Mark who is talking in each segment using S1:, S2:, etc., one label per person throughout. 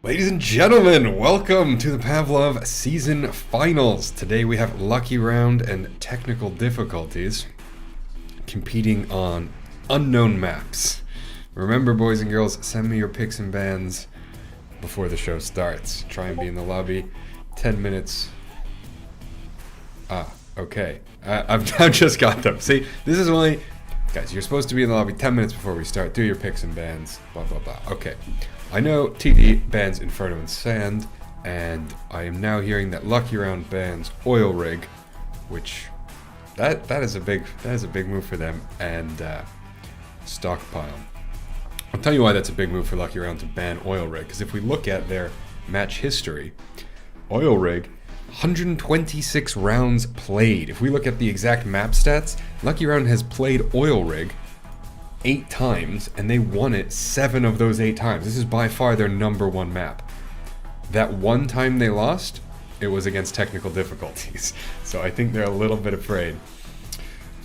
S1: Ladies and gentlemen, welcome to the Pavlov Season Finals. Today we have Lucky Round and Technical Difficulties competing on unknown maps. Remember, boys and girls, send me your picks and bans before the show starts. Try and be in the lobby. 10 minutes. Okay. I've just got them. See, this is only... Guys, you're supposed to be in the lobby 10 minutes before we start. Do your picks and bans. Blah, blah, blah. Okay. I know TD bans Inferno and Sand, and I am now hearing that Lucky Round bans Oil Rig, which that is a big move for them, and Stockpile. I'll tell you why that's a big move for Lucky Round to ban Oil Rig, because if we look at their match history, Oil Rig, 126 rounds played. If we look at the exact map stats, Lucky Round has played Oil Rig 8 times, and they won it 7 of those 8 times. This is by far their number one map. That one time they lost, it was against Technical Difficulties. So I think they're a little bit afraid.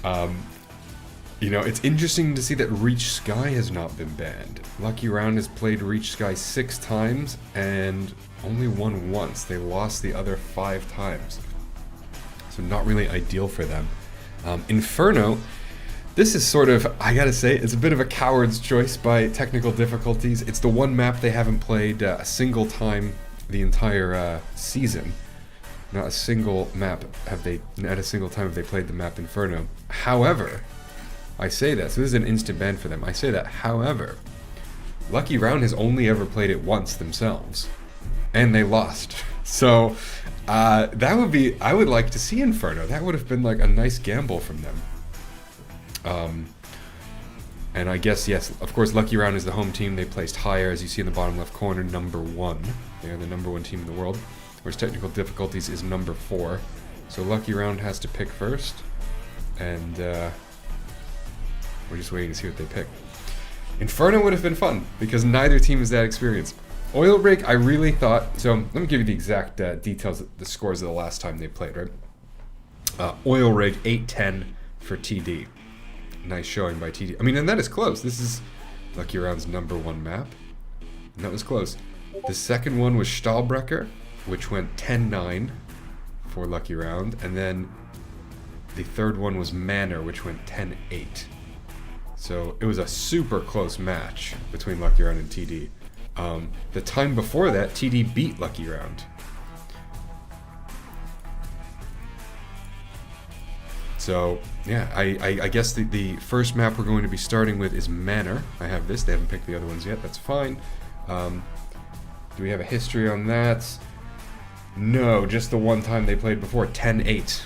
S1: It's interesting to see that Reach Sky has not been banned. Lucky Round has played Reach Sky 6 times and only won once. They lost the other 5 times. So not really ideal for them. Inferno, this is sort of, I gotta say, it's a bit of a coward's choice by Technical Difficulties. It's the one map they haven't played a single time the entire season. Not a single time have they played the map Inferno. However, I say that, so this is an instant ban for them. I say that, however, Lucky Round has only ever played it once themselves, and they lost. So, that would be, I would like to see Inferno. That would have been like a nice gamble from them. And I guess, yes, of course, Lucky Round is the home team. They placed higher, as you see in the bottom left corner, number 1. They are the number 1 team in the world, whereas Technical Difficulties is number 4. So Lucky Round has to pick first, and we're just waiting to see what they pick. Inferno would have been fun, because neither team is that experienced. Oil Rig, I really thought, so let me give you the exact details, the scores of the last time they played, right? Oil Rig, 8-10 for TD. Nice showing by TD. I mean, and that is close. This is Lucky Round's number 1 map. And that was close. The second one was Stahlbrecher, which went 10-9 for Lucky Round. And then the third one was Manor, which went 10-8. So it was a super close match between Lucky Round and TD. The time before that, TD beat Lucky Round. So, yeah, I guess the first map we're going to be starting with is Manor. I have this. They haven't picked the other ones yet. That's fine. Do we have a history on that? No, just the one time they played before, 10-8.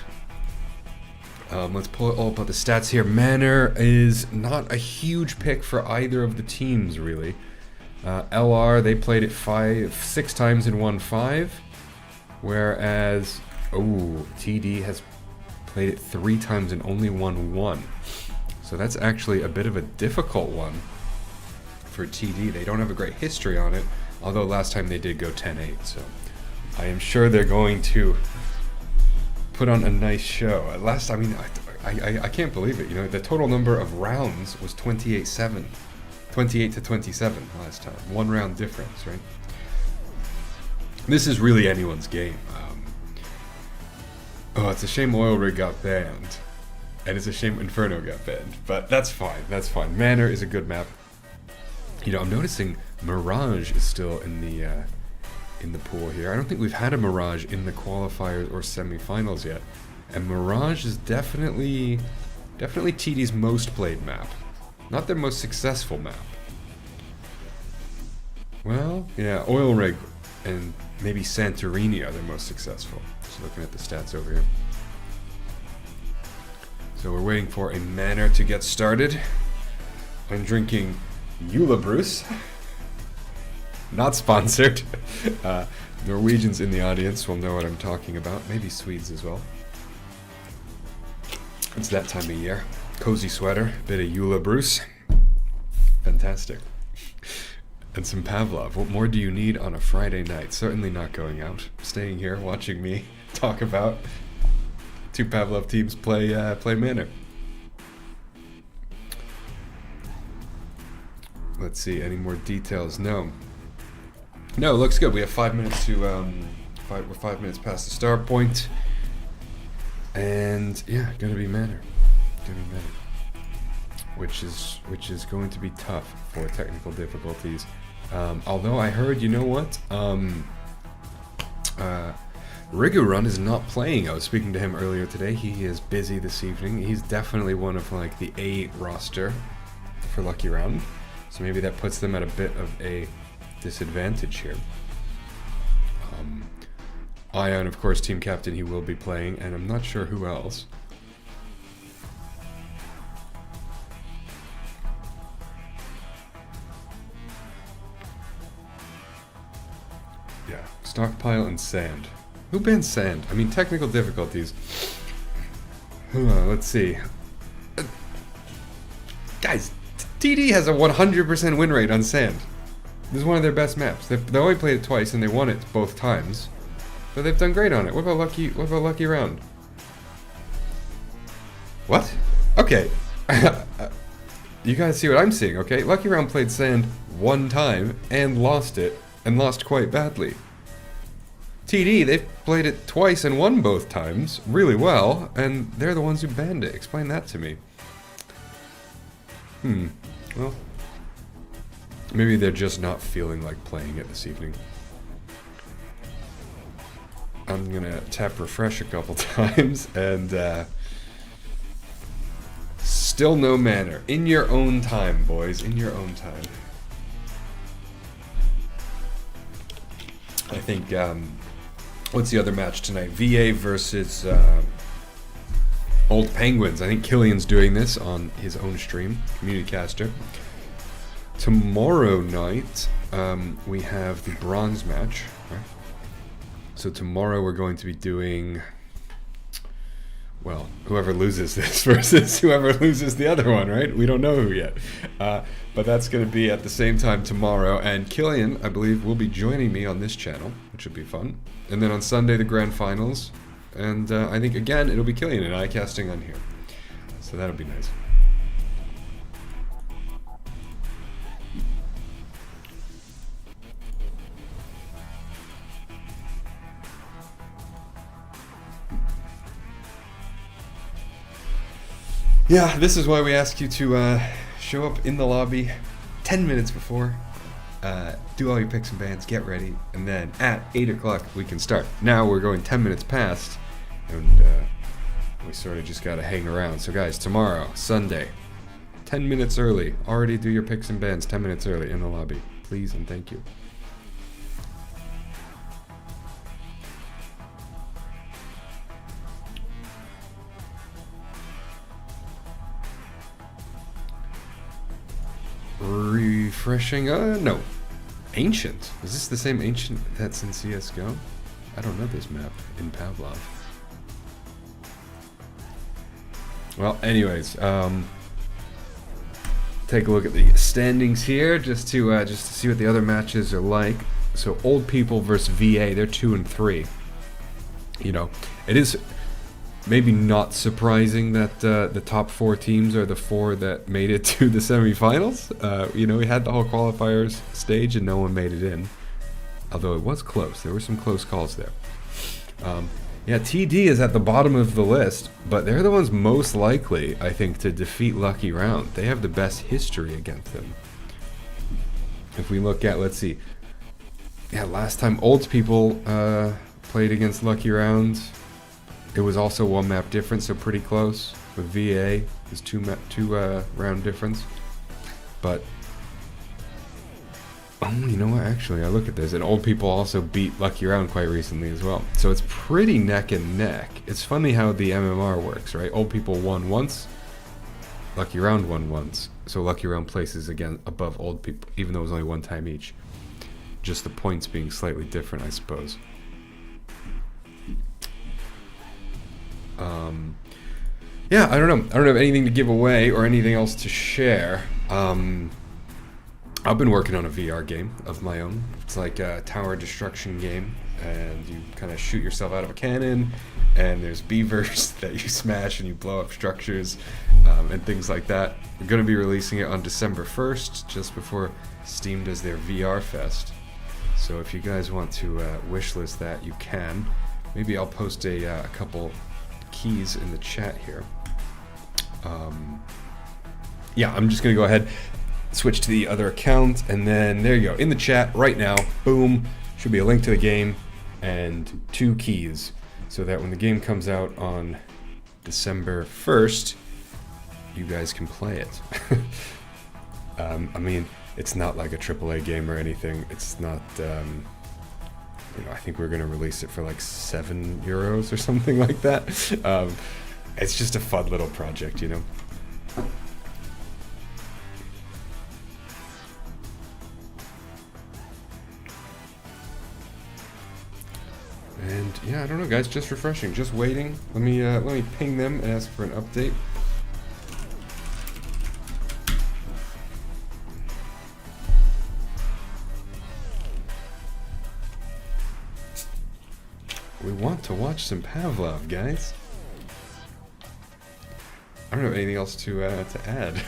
S1: Let's pull it all about the stats here. Manor is not a huge pick for either of the teams, really. LR, they played it 6 times and won 5. Whereas, TD has played it 3 times and only won 1. So that's actually a bit of a difficult one for TD. They don't have a great history on it, although last time they did go 10-8. So I am sure they're going to put on a nice show. I can't believe it. You know, the total number of rounds was 28-7. 28 to 27 last time. 1 round difference, right? This is really anyone's game. It's a shame Oil Rig got banned. And it's a shame Inferno got banned. But that's fine, that's fine. Manor is a good map. You know, I'm noticing Mirage is still in the pool here. I don't think we've had a Mirage in the qualifiers or semifinals yet. And Mirage is definitely TD's most played map. Not their most successful map. Well, yeah, Oil Rig and maybe Santorini are their most successful. Just looking at the stats over here. So we're waiting for a Manor to get started. I'm drinking Eula Bruce. Not sponsored. Norwegians in the audience will know what I'm talking about. Maybe Swedes as well. It's that time of year. Cozy sweater, bit of Eula Bruce. Fantastic. And some Pavlov. What more do you need on a Friday night? Certainly not going out. Staying here, watching me talk about 2 Pavlov teams play Manor. Let's see, any more details? No, looks good. We have 5 minutes to we're 5 minutes past the start point. And yeah, gonna be Manor. Which is going to be tough for technical difficulties. Although I heard, you know what? Rigurun is not playing. I was speaking to him earlier today. He is busy this evening. He's definitely one of like the A roster for Lucky Round. So maybe that puts them at a bit of a disadvantage here. Ion, of course, team captain, he will be playing, and I'm not sure who else. Yeah, stockpile and sand. Who banned sand? I mean, technical difficulties. Let's see. Guys, TD has a 100% win rate on sand. This is one of their best maps. They only played it twice and they won it both times. But they've done great on it. What about Lucky Round? What? Okay. You guys see what I'm seeing, okay? Lucky Round played sand 1 time and lost it, and lost quite badly. TD, they've played it twice and won both times really well, and they're the ones who banned it. Explain that to me. Well, maybe they're just not feeling like playing it this evening. I'm gonna tap refresh a couple times, and still no Manor. In your own time, boys. In your own time. I think, what's the other match tonight? VA versus Old Penguins. I think Killian's doing this on his own stream, Communicaster. Tomorrow night, we have the bronze match. Right? So tomorrow we're going to be doing, well, whoever loses this versus whoever loses the other one, right? We don't know who yet. But that's going to be at the same time tomorrow. And Killian, I believe, will be joining me on this channel, which should be fun. And then on Sunday, the grand finals. And I think, again, it'll be Killian and I casting on here. So that'll be nice. Yeah, this is why we ask you to show up in the lobby 10 minutes before, do all your picks and bans, get ready, and then at 8 o'clock we can start. Now we're going 10 minutes past, and we sort of just gotta hang around. So guys, tomorrow, Sunday, 10 minutes early. Already do your picks and bans 10 minutes early in the lobby. Please and thank you. refreshing. No. Ancient. Is this the same Ancient that's in CSGO? I don't know this map in Pavlov. Well, anyways, take a look at the standings here, just to see what the other matches are like. So, Old People versus VA, they're 2 and 3. You know, it is maybe not surprising that the top 4 teams are the 4 that made it to the semifinals. You know, we had the whole qualifiers stage and no one made it in. Although it was close. There were some close calls there. Yeah, TD is at the bottom of the list, but they're the ones most likely, I think, to defeat Lucky Round. They have the best history against them. If we look at, let's see. Yeah, last time Old People played against Lucky Round, it was also 1 map difference, so pretty close. With VA, it's 2 round difference. But oh, you know what? Actually, I look at this, and Old People also beat Lucky Round quite recently as well. So it's pretty neck and neck. It's funny how the MMR works, right? Old People won once, Lucky Round won once. So Lucky Round places again above Old People, even though it was only 1 time each. Just the points being slightly different, I suppose. Yeah, I don't know. I don't have anything to give away or anything else to share. I've been working on a VR game of my own. It's like a tower destruction game, and you kind of shoot yourself out of a cannon, and there's beavers that you smash and you blow up structures, and things like that. We're going to be releasing it on December 1st, just before Steam does their VR Fest. So if you guys want to wishlist that, you can. Maybe I'll post a couple keys in the chat here. Yeah, I'm just going to go ahead, switch to the other account, and then there you go. In the chat right now, boom, should be a link to the game and 2 keys, so that when the game comes out on December 1st, you guys can play it. I mean, it's not like a AAA game or anything. It's not, you know, I think we're going to release it for like €7 or something like that. It's just a fun little project, you know. And yeah, I don't know, guys. Just refreshing, just waiting. Let me ping them and ask for an update. We want to watch some Pavlov, guys. I don't have anything else to add.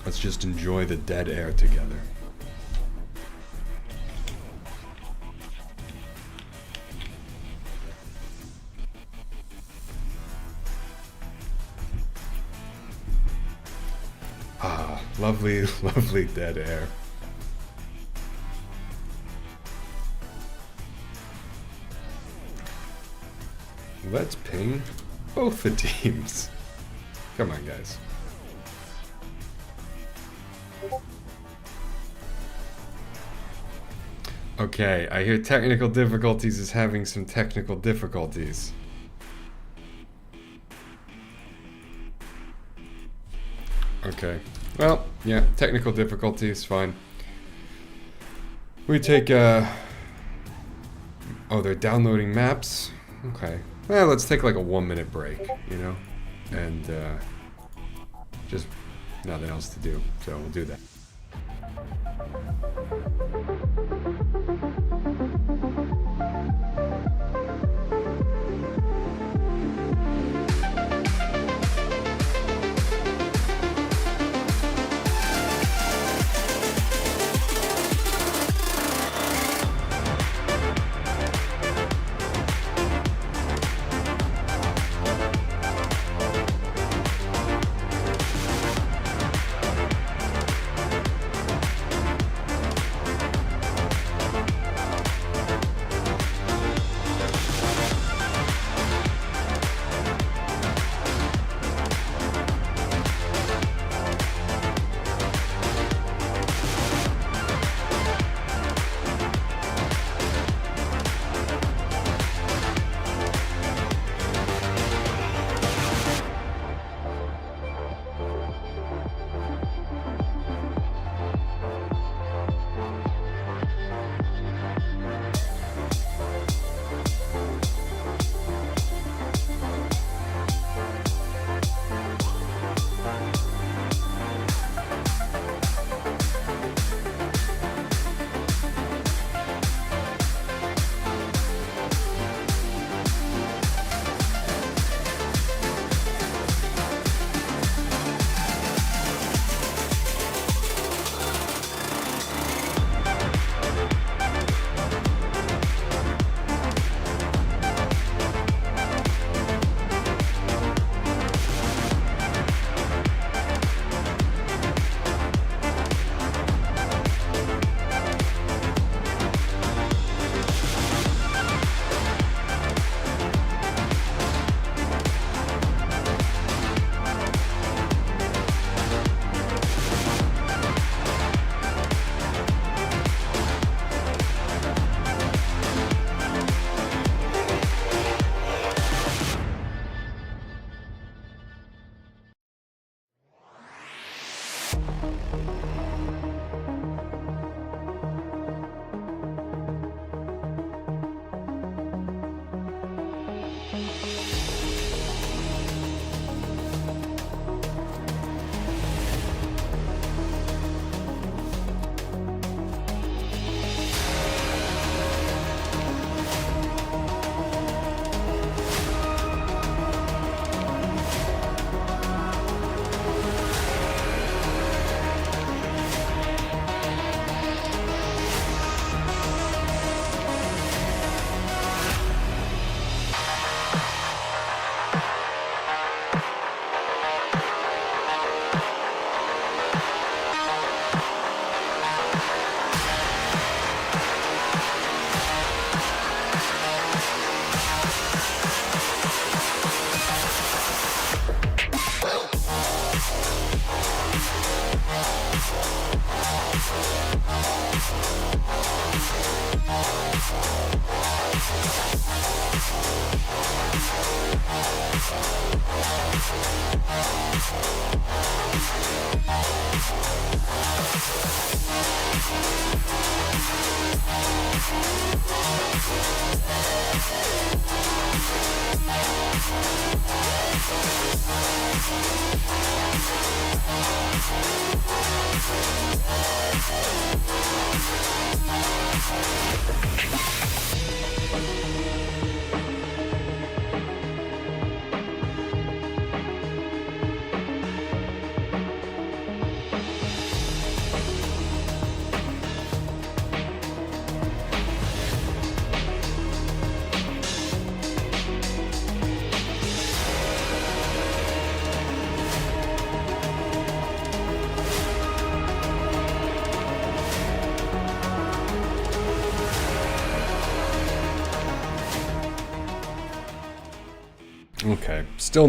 S1: Let's just enjoy the dead air together. Ah, lovely, lovely dead air. Let's ping both the teams. Come on, guys. Okay, I hear technical difficulties is having some technical difficulties. Okay. Well, yeah, technical difficulties, fine. We take, oh, they're downloading maps? Okay. Well, let's take like a 1-minute break, you know? And, just nothing else to do, so we'll do that. Okay, still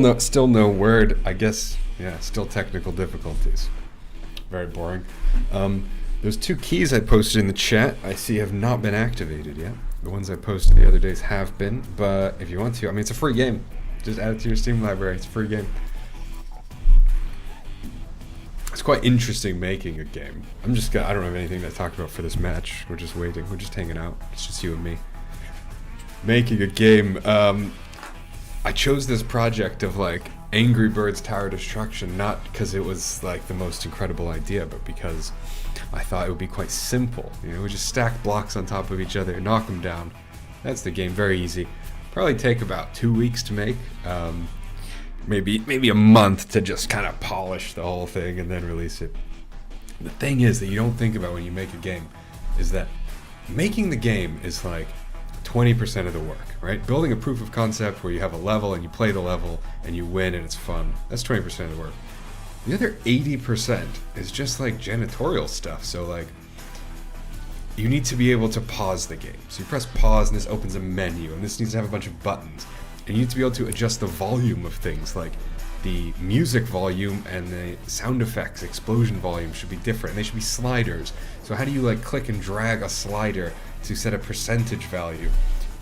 S1: no word. I guess, yeah, still technical difficulties. Very boring. There's 2 keys I posted in the chat I see have not been activated yet. The ones I posted the other days have been, but if you want to, I mean, it's a free game. Just add it to your Steam library. It's a free game. It's quite interesting making a game. I don't have anything to talk about for this match. We're just waiting. We're just hanging out. It's just you and me. Making a game. I chose this project of like Angry Birds Tower Destruction not because it was like the most incredible idea, but because I thought it would be quite simple. You know, we just stack blocks on top of each other and knock them down. That's the game. Very easy. Probably take about 2 weeks to make. Maybe a month to just kind of polish the whole thing and then release it. The thing is that you don't think about when you make a game is that making the game is like 20% of the work, right? Building a proof of concept where you have a level and you play the level and you win and it's fun. That's 20% of the work. The other 80% is just like janitorial stuff. So like, you need to be able to pause the game. So you press pause and this opens a menu and this needs to have a bunch of buttons. And you need to be able to adjust the volume of things, like the music volume and the sound effects explosion volume should be different. And they should be sliders. So how do you like click and drag a slider to set a percentage value?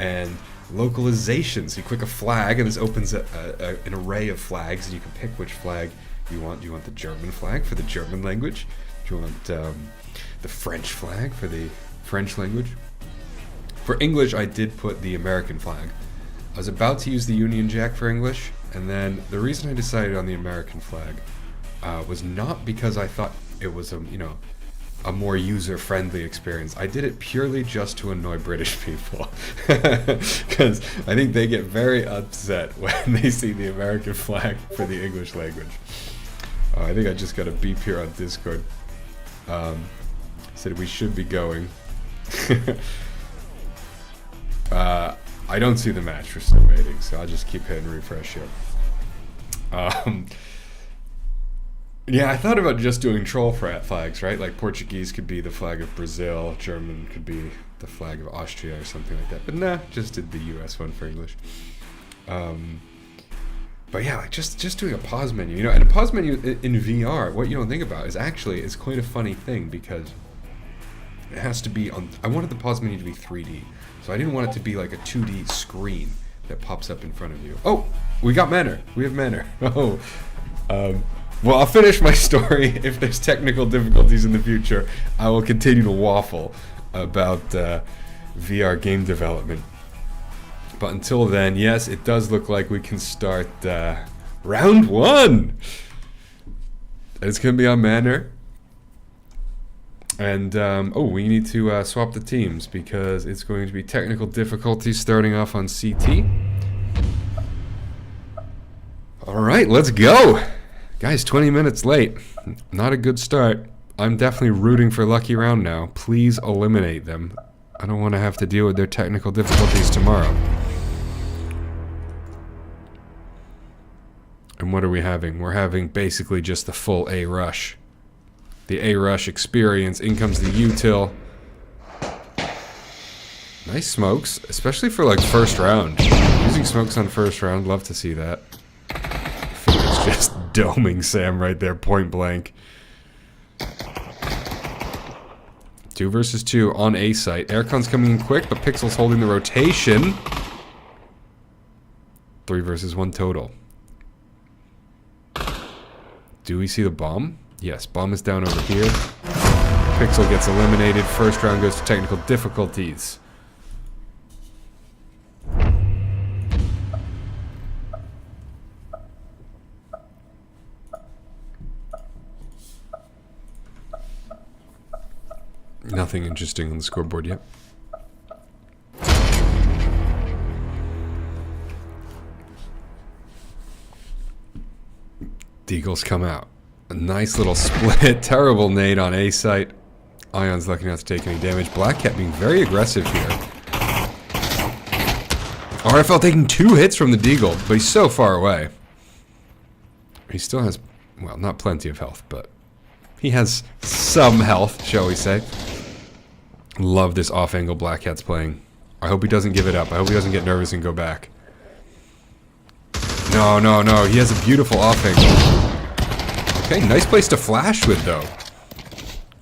S1: And localization. So you click a flag and this opens an array of flags and you can pick which flag you want. Do you want the German flag for the German language? Do you want the French flag for the French language? For English, I did put the American flag. I was about to use the Union Jack for English, and then the reason I decided on the American flag was not because I thought it was a more user-friendly experience. I did it purely just to annoy British people, because I think they get very upset when they see the American flag for the English language. I think I just got a beep here on Discord. Said we should be going. I don't see the match, we're still waiting, so I'll just keep hitting refresh here. Yeah, I thought about just doing troll flags, right? Like Portuguese could be the flag of Brazil, German could be the flag of Austria or something like that. But nah, just did the US one for English. But yeah, like just doing a pause menu, and a pause menu in VR, what you don't think about is actually, it's quite a funny thing because it has to be on, I wanted the pause menu to be 3D. So I didn't want it to be like a 2D screen that pops up in front of you. Oh, we got Manor. We have Manor. Oh, well, I'll finish my story. If there's technical difficulties in the future, I will continue to waffle about VR game development. But until then, yes, it does look like we can start round 1. It's going to be on Manor. And, we need to swap the teams because it's going to be technical difficulties starting off on CT. Alright, let's go! Guys, 20 minutes late. Not a good start. I'm definitely rooting for Lucky Round now. Please eliminate them. I don't want to have to deal with their technical difficulties tomorrow. And what are we having? We're having basically just the full A rush. The A rush experience. In comes the util. Nice smokes, especially for like first round. Using smokes on first round, love to see that. It's just doming Sam right there, point blank. 2 versus 2 on A site. Aircon's coming in quick, but Pixel's holding the rotation. 3 versus 1 total. Do we see the bomb? Yes, bomb is down over here. Pixel gets eliminated. First round goes to technical difficulties. Nothing interesting on the scoreboard yet. Deagles come out. A nice little split. Terrible nade on A site. Ion's lucky not to take any damage. Black Cat being very aggressive here. RFL taking 2 hits from the Deagle, but he's so far away. He still has, well, not plenty of health, but he has some health, shall we say. Love this off-angle Black Cat's playing. I hope he doesn't give it up. I hope he doesn't get nervous and go back. No, no, no. He has a beautiful off-angle. Okay, nice place to flash with, though.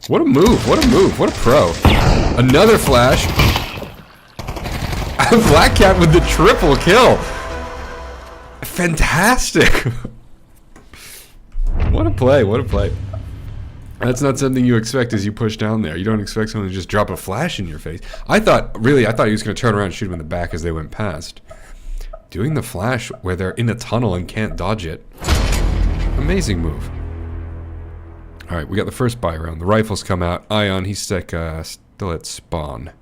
S1: What a move. What a move. What a pro. Another flash. Black Cat with the triple kill. Fantastic. What a play. What a play. That's not something you expect as you push down there. You don't expect someone to just drop a flash in your face. I thought he was going to turn around and shoot him in the back as they went past. Doing the flash where they're in a tunnel and can't dodge it. Amazing move. Alright, we got the first buy round. The rifles come out. Ion, he's still at spawn.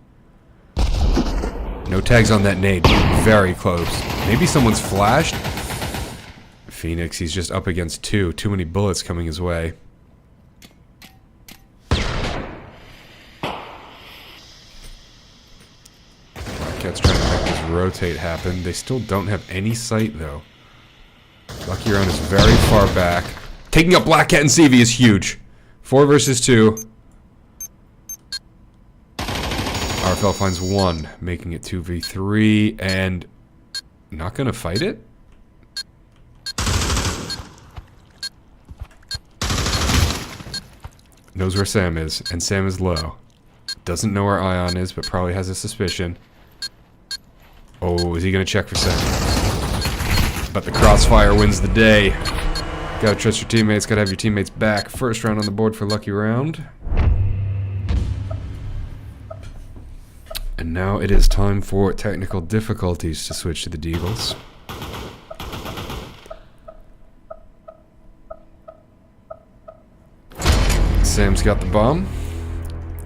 S1: No tags on that nade. Very close. Maybe someone's flashed. Phoenix, he's just up against 2. Too many bullets coming his way. Cat's trying to make this rotate happen. They still don't have any sight, though. Lucky Round is very far back. Taking up Black Cat and CV is huge. 4 versus 2. RFL finds 1, making it 2v3, and not gonna fight it? Knows where Sam is, and Sam is low. Doesn't know where Ion is, but probably has a suspicion. Oh, is he gonna check for Sam? But the crossfire wins the day. Gotta trust your teammates, gotta have your teammates back. First round on the board for Lucky Round. And now it is time for technical difficulties to switch to the Deagles. Sam's got the bomb.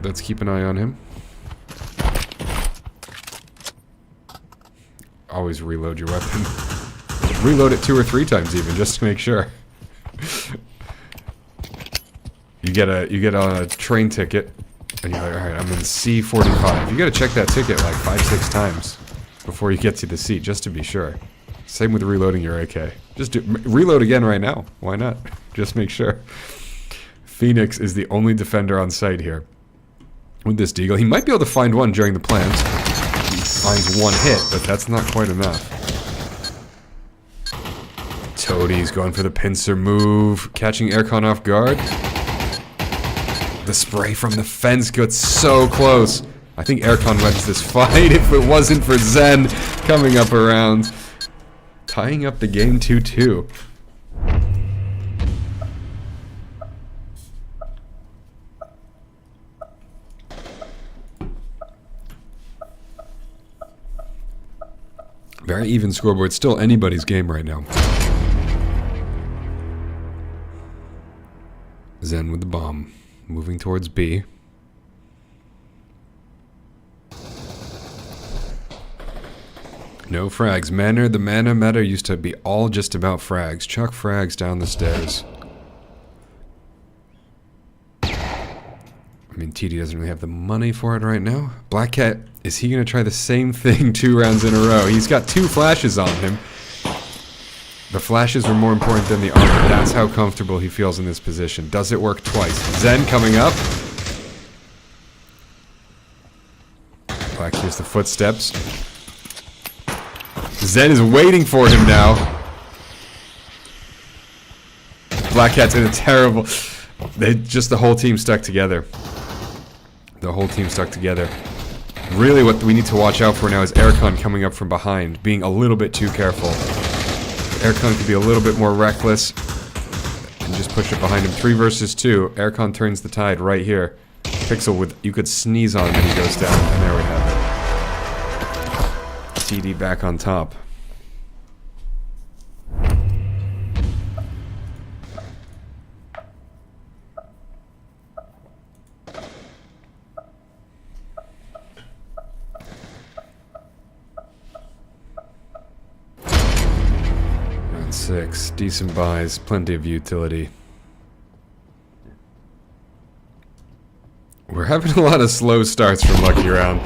S1: Let's keep an eye on him. Always reload your weapon. Reload it 2 or 3 times even, just to make sure. You get a train ticket, and you're like, alright, I'm in C45. You gotta check that ticket like 5-6 times before you get to the seat, just to be sure. Same with reloading your AK. Just reload again right now. Why not? Just make sure. Phoenix is the only defender on site here with this Deagle. He might be able to find one during the plant. He finds 1 hit, but that's not quite enough. Toadie's going for the pincer move, catching Aircon off guard. The spray from the fence gets so close. I think Aircon wins this fight if it wasn't for Zen coming up around. Tying up the game 2-2. Very even scoreboard. Still anybody's game right now. Zen with the bomb. Moving towards B. No frags. The mana meta used to be all just about frags. Chuck frags down the stairs. I mean, TD doesn't really have the money for it right now. Black Cat, is he going to try the same thing 2 rounds in a row? He's got 2 flashes on him. The flashes are more important than the armor. That's how comfortable he feels in this position. Does it work twice? Zen coming up. Black hears the footsteps. Zen is waiting for him now. Black Cat's in a terrible... the whole team stuck together. The whole team stuck together. Really what we need to watch out for now is Aircon coming up from behind, being a little bit too careful. Aircon could be a little bit more reckless. and just push it behind him. 3 versus 2. Aircon turns the tide right here. Pixel with, you could sneeze on him and he goes down. And there we have it. TD back on top. Round 6. Decent buys. Plenty of utility. We're having a lot of slow starts from Lucky Round.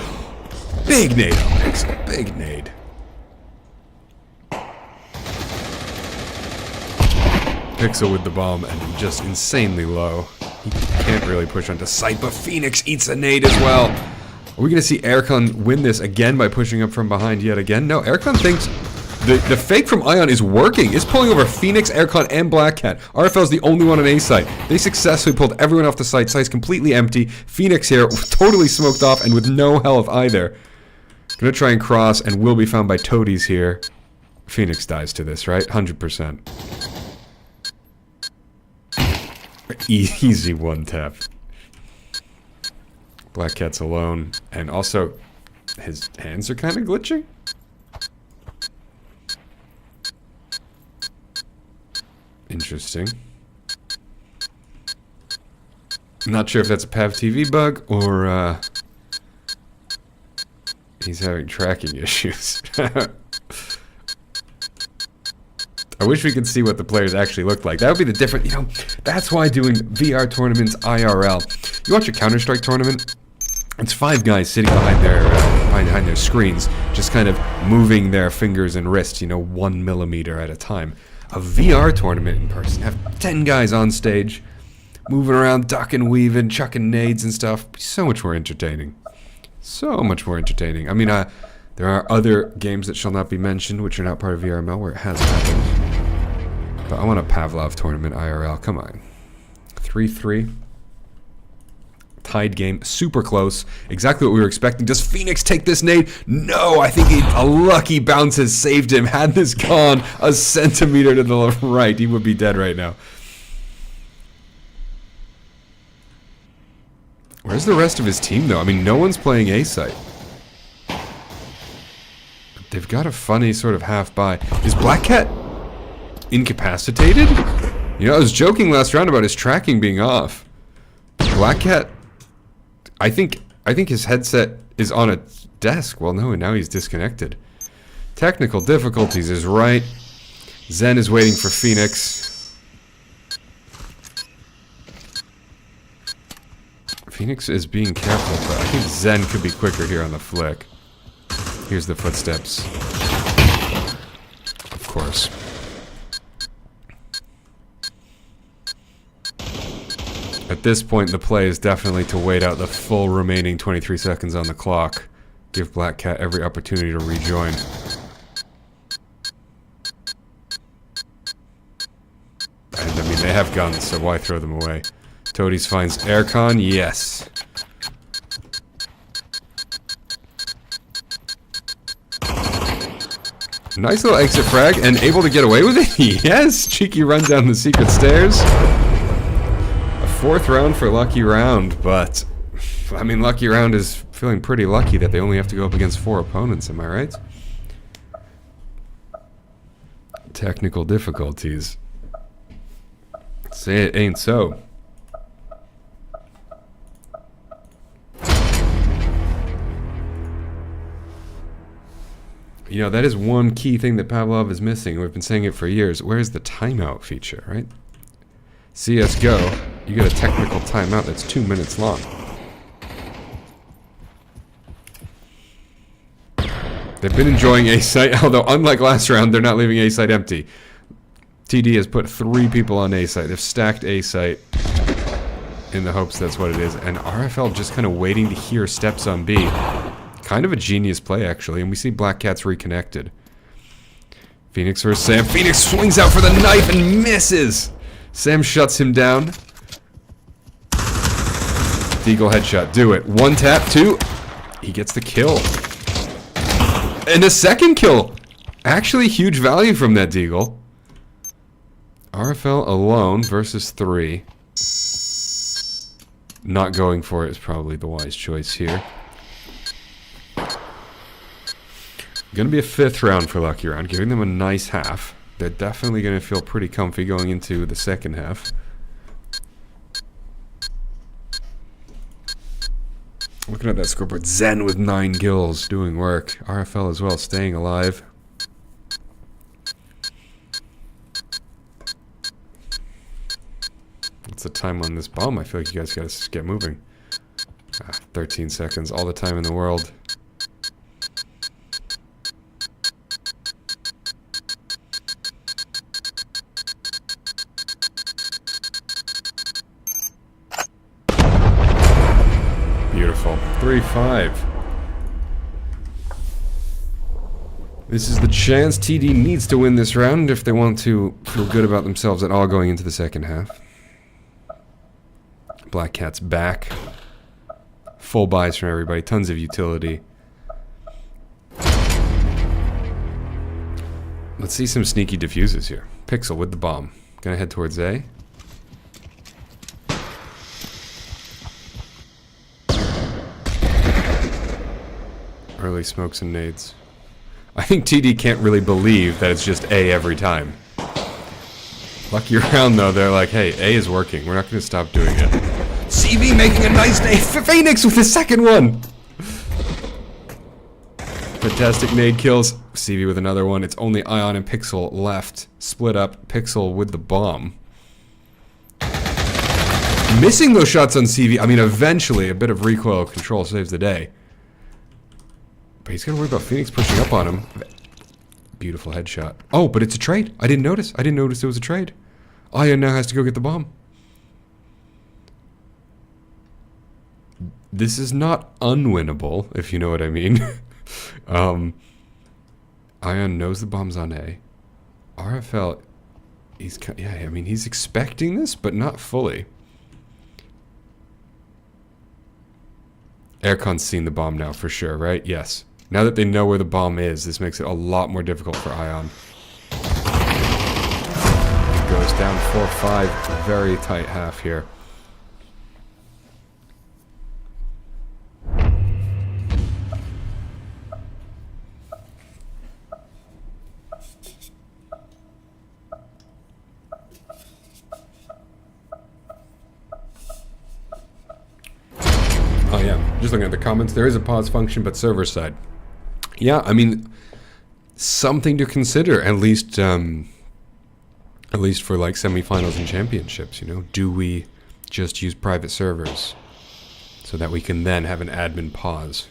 S1: Big nade on Pixel. Big nade. Pixel with the bomb and just insanely low. He can't really push onto site, but Phoenix eats a nade as well. Are we going to see Aircon win this again by pushing up from behind yet again? No, Aircon thinks the fake from Ion is working. It's pulling over Phoenix, Aircon, and Black Cat. RFL is the only one on A site. They successfully pulled everyone off the site. Site's completely empty. Phoenix here, totally smoked off and with no health either. Gonna try and cross and will be found by Toadies here. Phoenix dies to this, right? 100%. Easy one tap. Black Cat's alone. And also, his hands are kind of glitching. Interesting. I'm not sure if that's a Pav TV bug or he's having tracking issues. I wish we could see what the players actually look like. That would be the different, you know, that's why doing VR tournaments IRL. You watch a Counter-Strike tournament, it's 5 guys sitting behind their screens, just kind of moving their fingers and wrists, you know, 1 millimeter at a time. A VR tournament in person, have 10 guys on stage, moving around, ducking, weaving, chucking nades and stuff. So much more entertaining. So much more entertaining. I mean, there are other games that shall not be mentioned, which are not part of VRML, where it has happened. But I want a Pavlov tournament IRL. Come on. 3-3. Tied game. Super close. Exactly what we were expecting. Does Phoenix take this nade? No, I think a lucky bounce has saved him. Had this gone a centimeter to the right, he would be dead right now. Where's the rest of his team, though? I mean, no one's playing A site. They've got a funny sort of half-buy. Is Black Cat incapacitated? You know, I was joking last round about his tracking being off. Black Cat, I think his headset is on a desk. Well, no, and now he's disconnected. Technical difficulties is right. Zen is waiting for Phoenix. Phoenix is being careful, but I think Zen could be quicker here on the flick. Here's the footsteps. Of course. At this point, the play is definitely to wait out the full remaining 23 seconds on the clock. Give Black Cat every opportunity to rejoin. And I mean, they have guns, so why throw them away? Toadies finds Aircon, yes. Nice little exit frag, and able to get away with it? Yes! Cheeky run down the secret stairs. A 4th round for Lucky Round, but... I mean, Lucky Round is feeling pretty lucky that they only have to go up against 4 opponents, am I right? Technical difficulties. Say it ain't so. You know, that is one key thing that Pavlov is missing. We've been saying it for years. Where's the timeout feature, right? CSGO, you get a technical timeout that's 2 minutes long. They've been enjoying A-site, although unlike last round, they're not leaving A-site empty. TD has put 3 people on A-site. They've stacked A-site in the hopes that's what it is. And RFL just kind of waiting to hear steps on B. Kind of a genius play, actually, and we see Black Cat's reconnected. Phoenix versus Sam. Phoenix swings out for the knife and misses! Sam shuts him down. Deagle headshot. Do it. 1 tap, 2. He gets the kill. And a second kill! Actually, huge value from that Deagle. RFL alone versus 3. Not going for it is probably the wise choice here. Gonna be a 5th round for Lucky Round, giving them a nice half. They're definitely gonna feel pretty comfy going into the second half. Looking at that scoreboard, Zen with 9 kills, doing work. RFL as well, staying alive. What's the time on this bomb? I feel like you guys gotta get moving. 13 seconds, all the time in the world. Beautiful. 3-5. This is the chance TD needs to win this round if they want to feel good about themselves at all going into the second half. Black Cat's back. Full buys from everybody. Tons of utility. Let's see some sneaky diffuses here. Pixel with the bomb. Gonna head towards A. Early smokes and nades. I think TD can't really believe that it's just A every time. Lucky Round though, they're like, hey, A is working. We're not going to stop doing it. CV making a nice day. Phoenix with the second one. Fantastic nade kills. CV with another one. It's only Ion and Pixel left. Split up. Pixel with the bomb. Missing those shots on CV. I mean, eventually a bit of recoil control saves the day. But he's gonna worry about Phoenix pushing up on him. Beautiful headshot. Oh, but it's a trade. I didn't notice. I didn't notice it was a trade. Ion now has to go get the bomb. This is not unwinnable, if you know what I mean. Ion knows the bomb's on A. RFL, I mean, he's expecting this, but not fully. Aircon's seen the bomb now for sure, right? Yes. Now that they know where the bomb is, this makes it a lot more difficult for Ion. He goes down 4-5. Very tight half here. Oh yeah, just looking at the comments, there is a pause function, but server side. Yeah, I mean, something to consider, at least for like semifinals and championships, you know? Do we just use private servers so that we can then have an admin pause,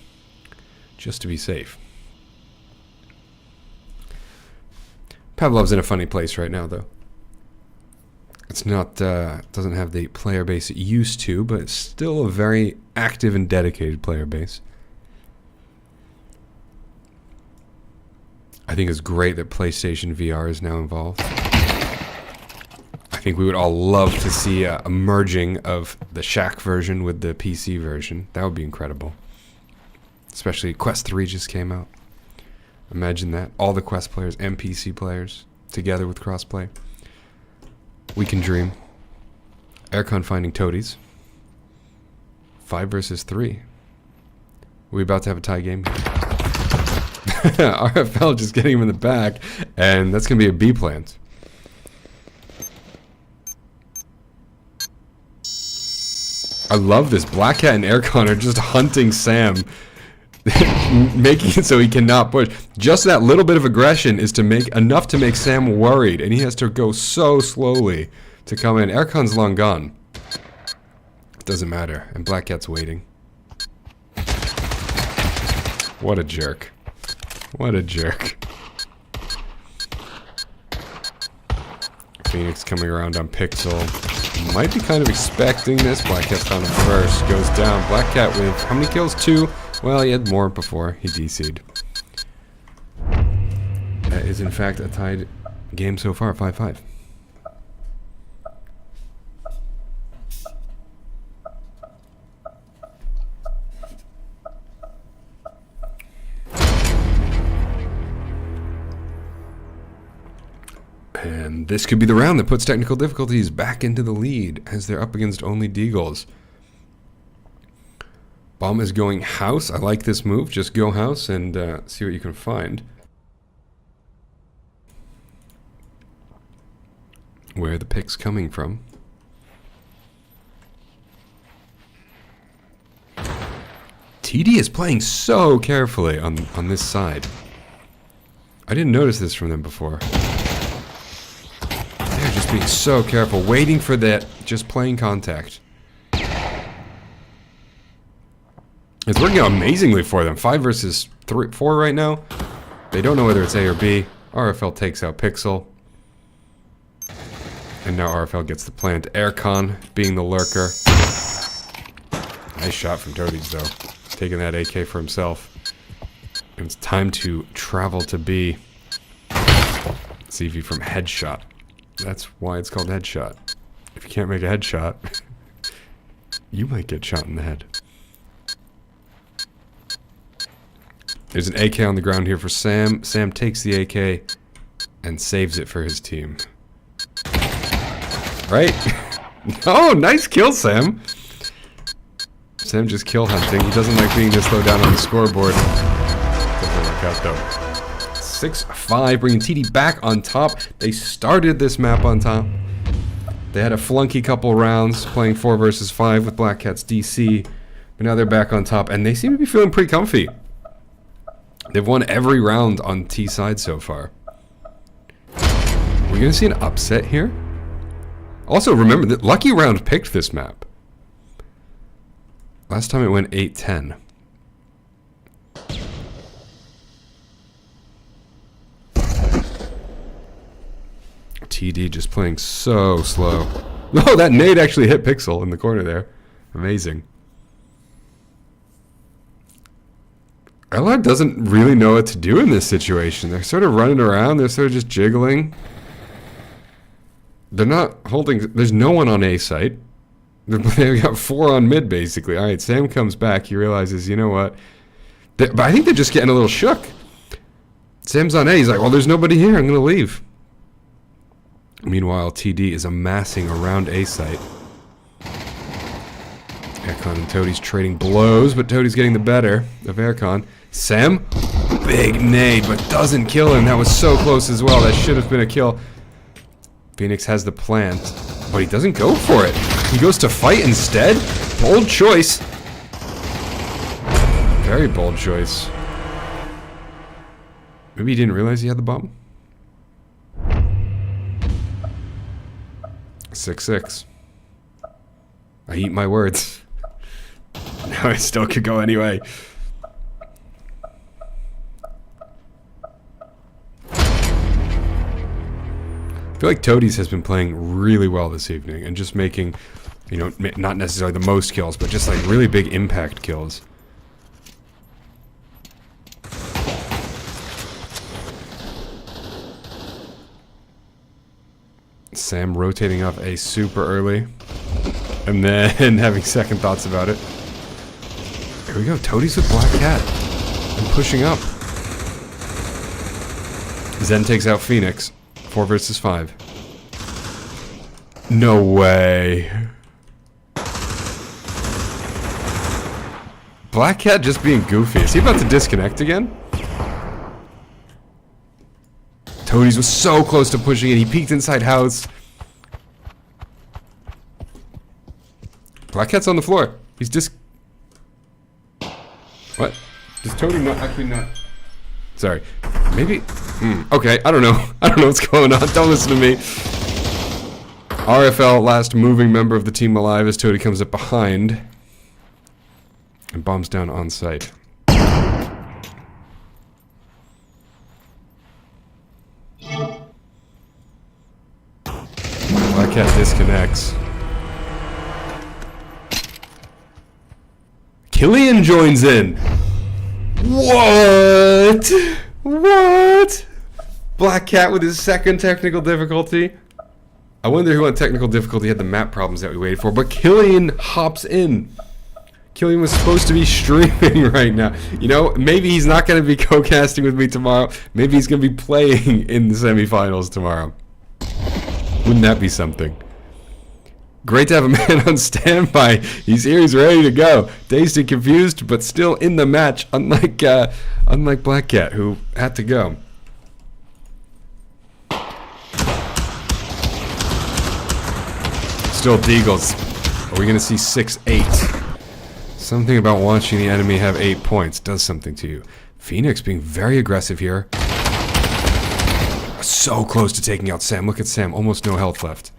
S1: just to be safe? Pavlov's in a funny place right now, though. It's not, doesn't have the player base it used to, but it's still a very active and dedicated player base. I think it's great that PlayStation VR is now involved. I think we would all love to see a merging of the Shaq version with the PC version. That would be incredible. Especially Quest 3 just came out. Imagine that. All the Quest players and PC players together with crossplay. We can dream. Aircon finding toadies. 5 versus 3. We're about to have a tie game here. RFL just getting him in the back, and that's going to be a B plant. I love this. Black Cat and Aircon are just hunting Sam, making it so he cannot push. Just that little bit of aggression is to make enough to make Sam worried, and he has to go so slowly to come in. Aircon's long gone. It doesn't matter, and Black Cat's waiting. What a jerk. What a jerk. Phoenix coming around on Pixel. Might be kind of expecting this. Black Cat's found him first. Goes down. Black Cat with how many kills? 2? Well, he had more before. He DC'd. That is, in fact, a tied game so far. 5-5. And this could be the round that puts technical difficulties back into the lead as they're up against only Deagles. Bomb is going house. I like this move. Just go house and see what you can find. Where are the picks coming from? TD is playing so carefully on this side. I didn't notice this from them before. They're just being so careful, waiting for that, just playing contact. It's working out amazingly for them. 5 versus 4 right now. They don't know whether it's A or B. RFL takes out Pixel. And now RFL gets the plant. Aircon being the lurker. Nice shot from Toadies though. Taking that AK for himself. And it's time to travel to B. CV from headshot. That's why it's called headshot. If you can't make a headshot, you might get shot in the head. There's an AK on the ground here for Sam. Sam takes the AK and saves it for his team. Right? Oh, nice kill, Sam. Sam just kill hunting. He doesn't like being this low down on the scoreboard. Doesn't work out though. 6-5, bringing TD back on top. They started this map on top. They had a flunky couple rounds playing 4 versus 5 with Black Cats DC. But now they're back on top and they seem to be feeling pretty comfy. They've won every round on T side so far. We're gonna see an upset here. Also, remember that Lucky Round picked this map. Last time it went 8-10. TD just playing so slow. Oh, that nade actually hit Pixel in the corner there. Amazing. LR doesn't really know what to do in this situation. They're sort of running around. They're sort of just jiggling. They're not holding... There's no one on A site. They've got 4 on mid, basically. Alright, Sam comes back. He realizes, you know what? But I think they're just getting a little shook. Sam's on A. He's like, well, there's nobody here. I'm going to leave. Meanwhile, TD is amassing around A site. Aircon and Toadies trading blows, but Toadies getting the better of Aircon. Sam, big nade, but doesn't kill him. That was so close as well. That should have been a kill. Phoenix has the plant, but he doesn't go for it. He goes to fight instead. Bold choice. Very bold choice. Maybe he didn't realize he had the bomb. 6-6. I eat my words. Now I still could go anyway. I feel like Toadies has been playing really well this evening and just making, you know, not necessarily the most kills, but just like really big impact kills. Sam rotating off A super early and then having second thoughts about it. Here we go, Toadies with Black Cat and pushing up. Zen takes out Phoenix. 4 versus 5. No way. Black Cat just being goofy. Is he about to disconnect again? Toadies was so close to pushing it. He peeked inside house. Black Cat's on the floor. He's What? Does Toady not actually not... Sorry. Maybe... okay, I don't know. I don't know what's going on. Don't listen to me. RFL, last moving member of the team alive as Toady comes up behind. And bombs down on site. Black Cat disconnects. Killian joins in. What? What? Black Cat with his second technical difficulty. I wonder who on technical difficulty had the map problems that we waited for, but Killian hops in. Killian was supposed to be streaming right now. You know, maybe he's not going to be co-casting with me tomorrow. Maybe he's going to be playing in the semifinals tomorrow. Wouldn't that be something? Great to have a man on standby. He's here, he's ready to go. Dazed and confused, but still in the match, unlike Black Cat, who had to go. Still Deagles. Are we going to see 6-8? Something about watching the enemy have 8 points does something to you. Phoenix being very aggressive here. So close to taking out Sam. Look at Sam. Almost no health left.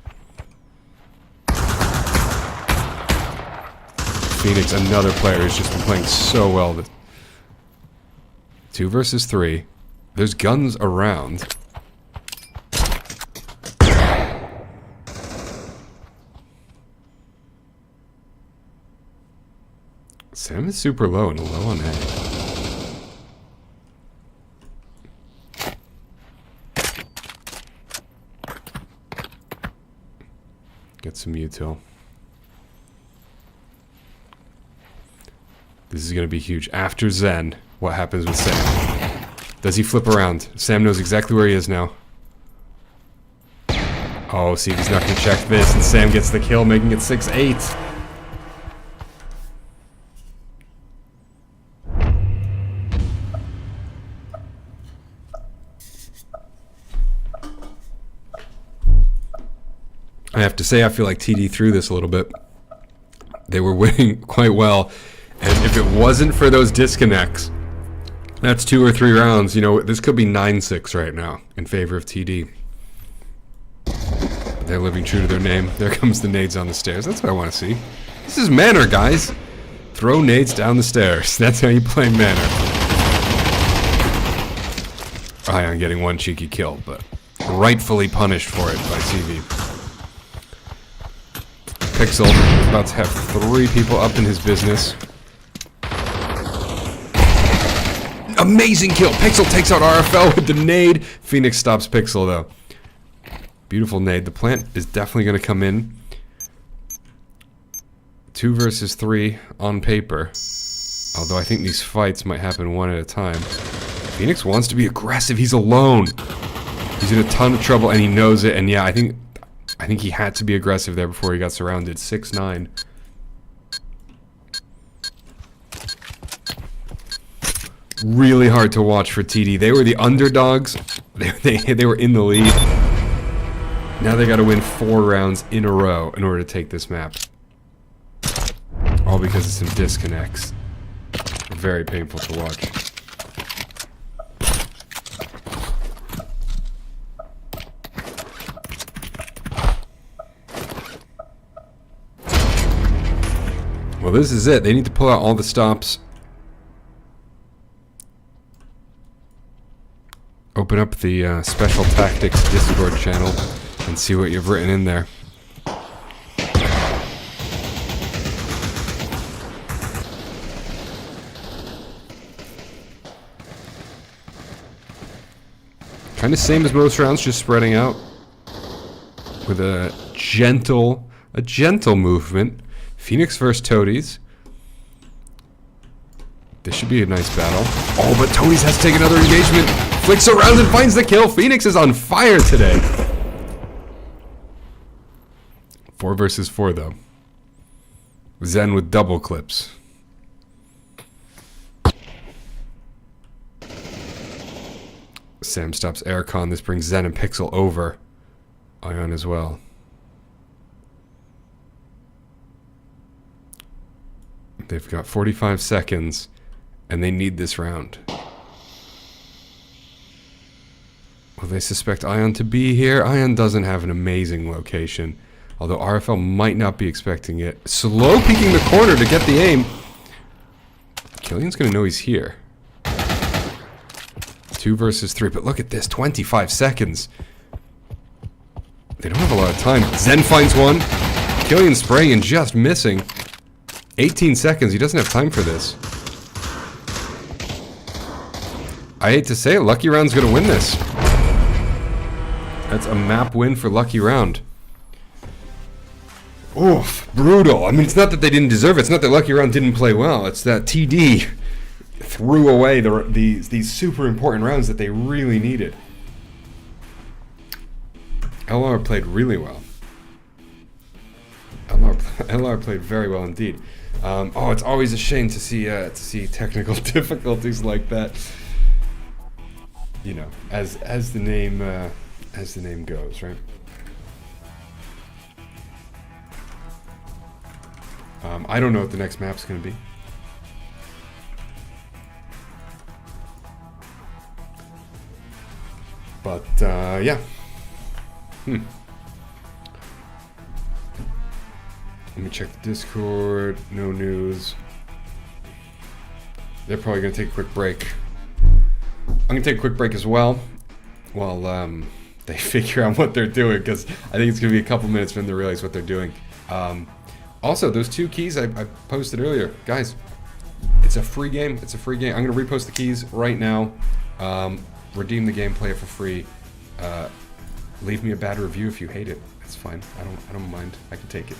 S1: Phoenix, another player who's just been playing so well. 2 versus 3. There's guns around. Sam is super low and low on A. Get some util. This is going to be huge. After Zen, what happens with Sam? Does he flip around? Sam knows exactly where he is now. Oh, see, he's not going to check this, and Sam gets the kill, making it 6-8. I have to say, I feel like TD threw this a little bit. They were winning quite well. And if it wasn't for those disconnects, that's 2 or 3 rounds. You know, this could be 9-6 right now in favor of TD. But they're living true to their name. There comes the nades on the stairs. That's what I want to see. This is Manor, guys. Throw nades down the stairs. That's how you play Manor. Ion getting one cheeky kill, but rightfully punished for it by CV. Pixel is about to have 3 people up in his business. Amazing kill! Pixel takes out RFL with the nade. Phoenix stops Pixel, though. Beautiful nade. The plant is definitely going to come in. 2 versus 3 on paper. Although I think these fights might happen one at a time. Phoenix wants to be aggressive. He's alone. He's in a ton of trouble, and he knows it. And yeah, I think he had to be aggressive there before he got surrounded. 6-9. Really hard to watch for TD. They were the underdogs. They were in the lead. Now they got to win 4 rounds in a row in order to take this map. All because of some disconnects. Very painful to watch. Well, this is it. They need to pull out all the stops. Open up the Special Tactics Discord channel and see what you've written in there. Kind of same as most rounds, just spreading out with a gentle movement. Phoenix versus Toadies. This should be a nice battle. Oh, but Toadies has to take another engagement. Flicks around and finds the kill. Phoenix is on fire today. 4 versus 4, though. Zen with double clips. Sam stops Aircon. This brings Zen and Pixel over. Ion as well. They've got 45 seconds, and they need this round. Well, they suspect Ion to be here. Ion doesn't have an amazing location, although RFL might not be expecting it. Slow peeking the corner to get the aim. Killian's going to know he's here. 2 versus 3, but look at this, 25 seconds. They don't have a lot of time. Zen finds one. Killian spraying and just missing. 18 seconds, he doesn't have time for this. I hate to say it, Lucky Round's gonna win this. That's a map win for Lucky Round. Oof, brutal. I mean, it's not that they didn't deserve it. It's not that Lucky Round didn't play well. It's that TD threw away these super important rounds that they really needed. LR played really well. LR played very well indeed. Oh, it's always a shame to see technical difficulties like that. You know, as the name goes, right? I don't know what the next map's going to be. But yeah. Let me check the Discord. No news. They're probably going to take a quick break. I'm going to take a quick break as well while they figure out what they're doing, because I think it's going to be a couple minutes for them to realize what they're doing. Also, those 2 keys I posted earlier. Guys, it's a free game. It's a free game. I'm going to repost the keys right now. Redeem the game, play it for free. Leave me a bad review if you hate it. It's fine. I don't mind. I can take it.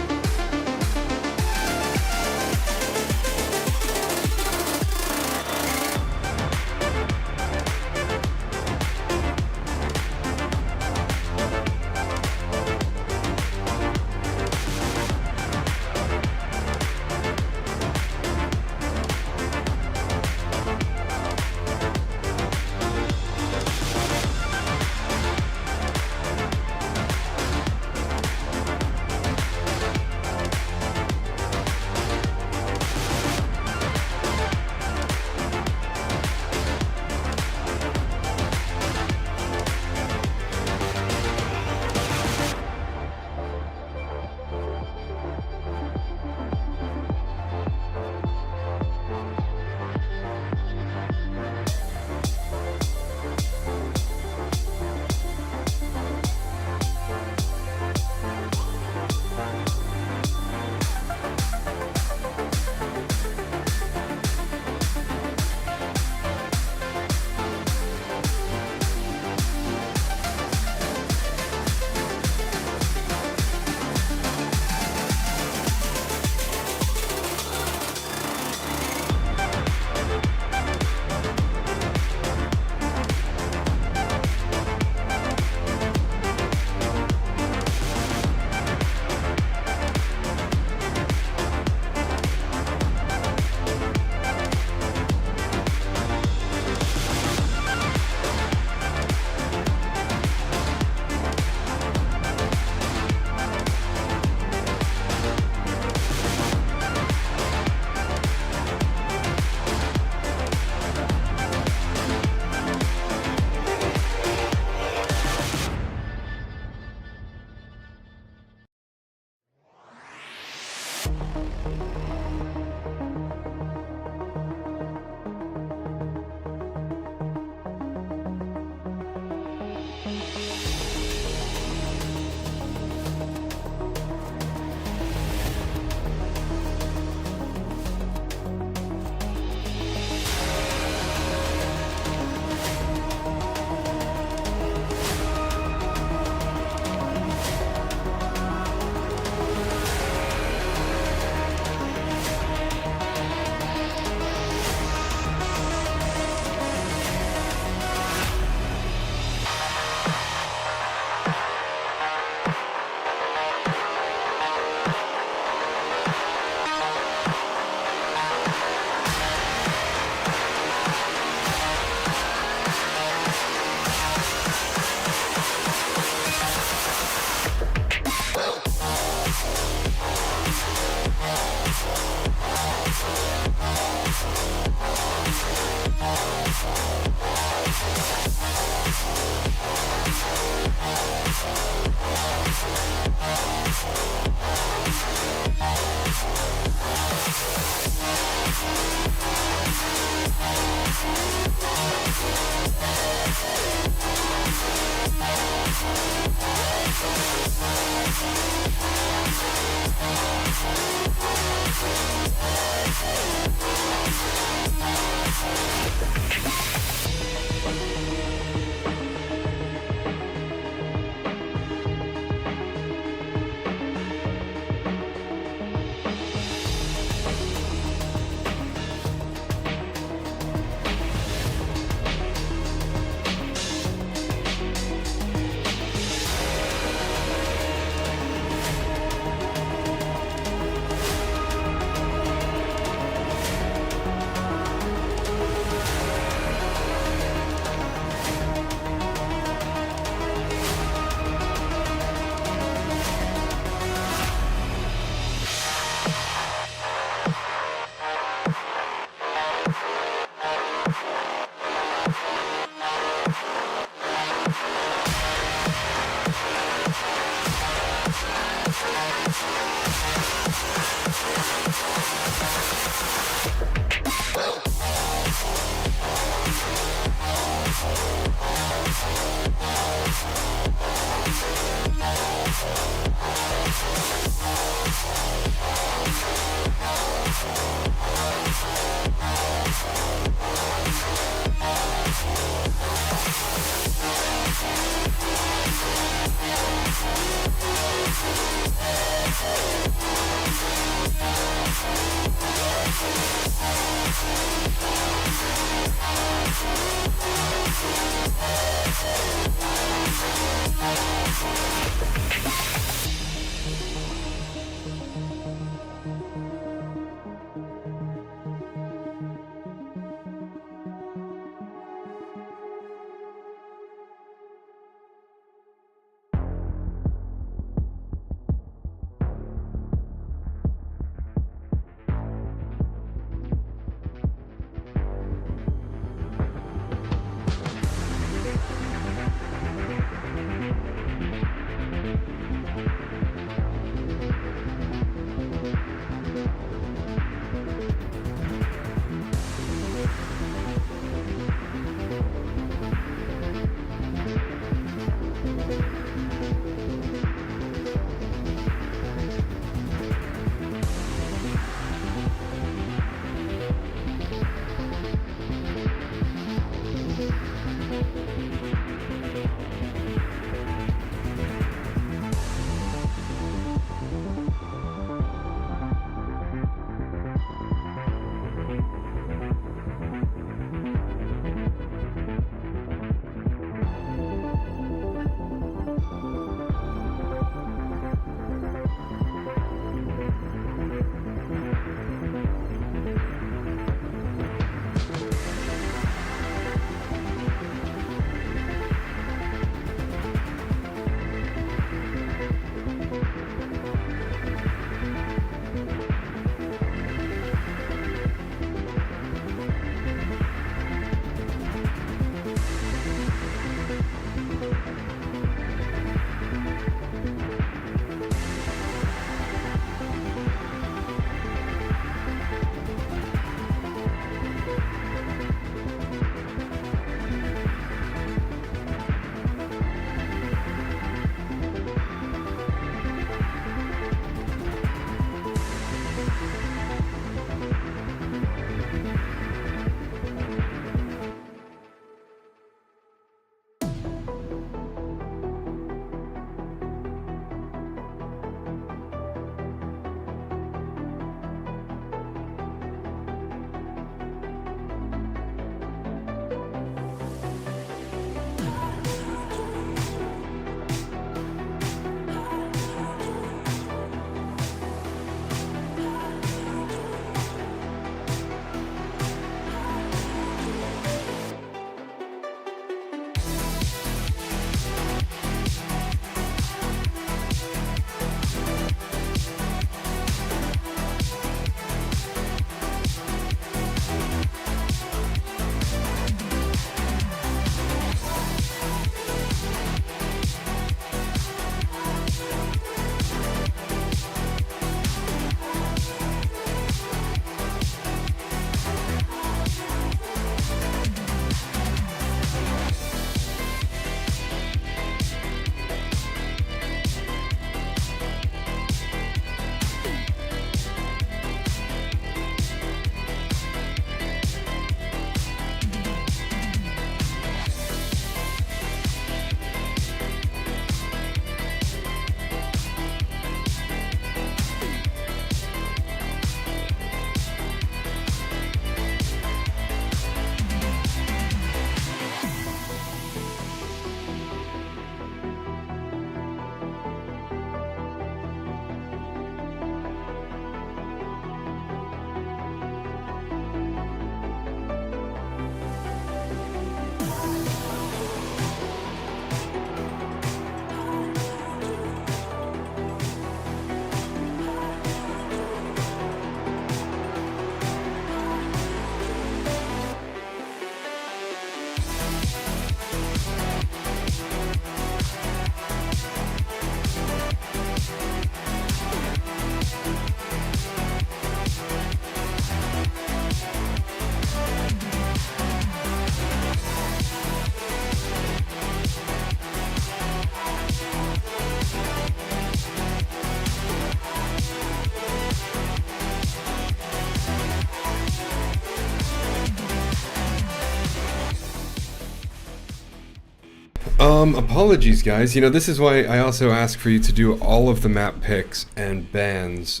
S1: Apologies, guys. You know, this is why I also ask for you to do all of the map picks and bans,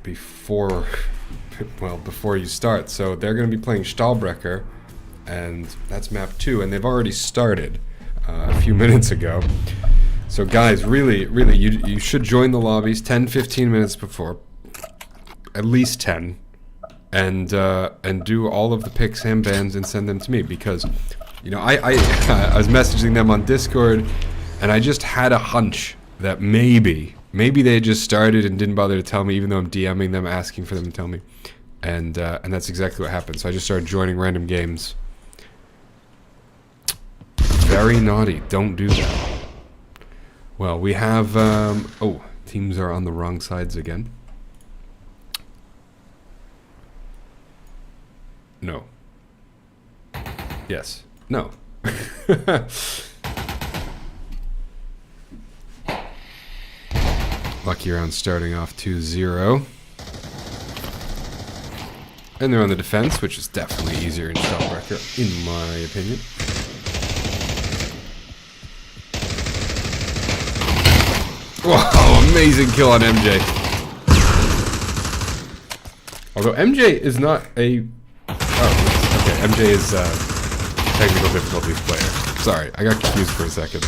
S1: before, well, before you start. So they're going to be playing Stahlbrecher, and that's map 2, and they've already started a few minutes ago. So guys, really, you should join the lobbies 10-15 minutes before, at least 10, and do all of the picks and bans and send them to me, because, you know, I was messaging them on Discord, and I just had a hunch that maybe they just started and didn't bother to tell me, even though I'm DMing them asking for them to tell me, and that's exactly what happened. So I just started joining random games. Very naughty. Don't do that. Well, we have, oh, teams are on the wrong sides again. No. Yes. No. Lucky round starting off 2-0. And they're on the defense, which is definitely easier in Stahlbrecher, in my opinion. Wow, amazing kill on MJ. Although MJ is not a... Oh, okay, MJ is technical difficulties player. Sorry, I got confused for a second.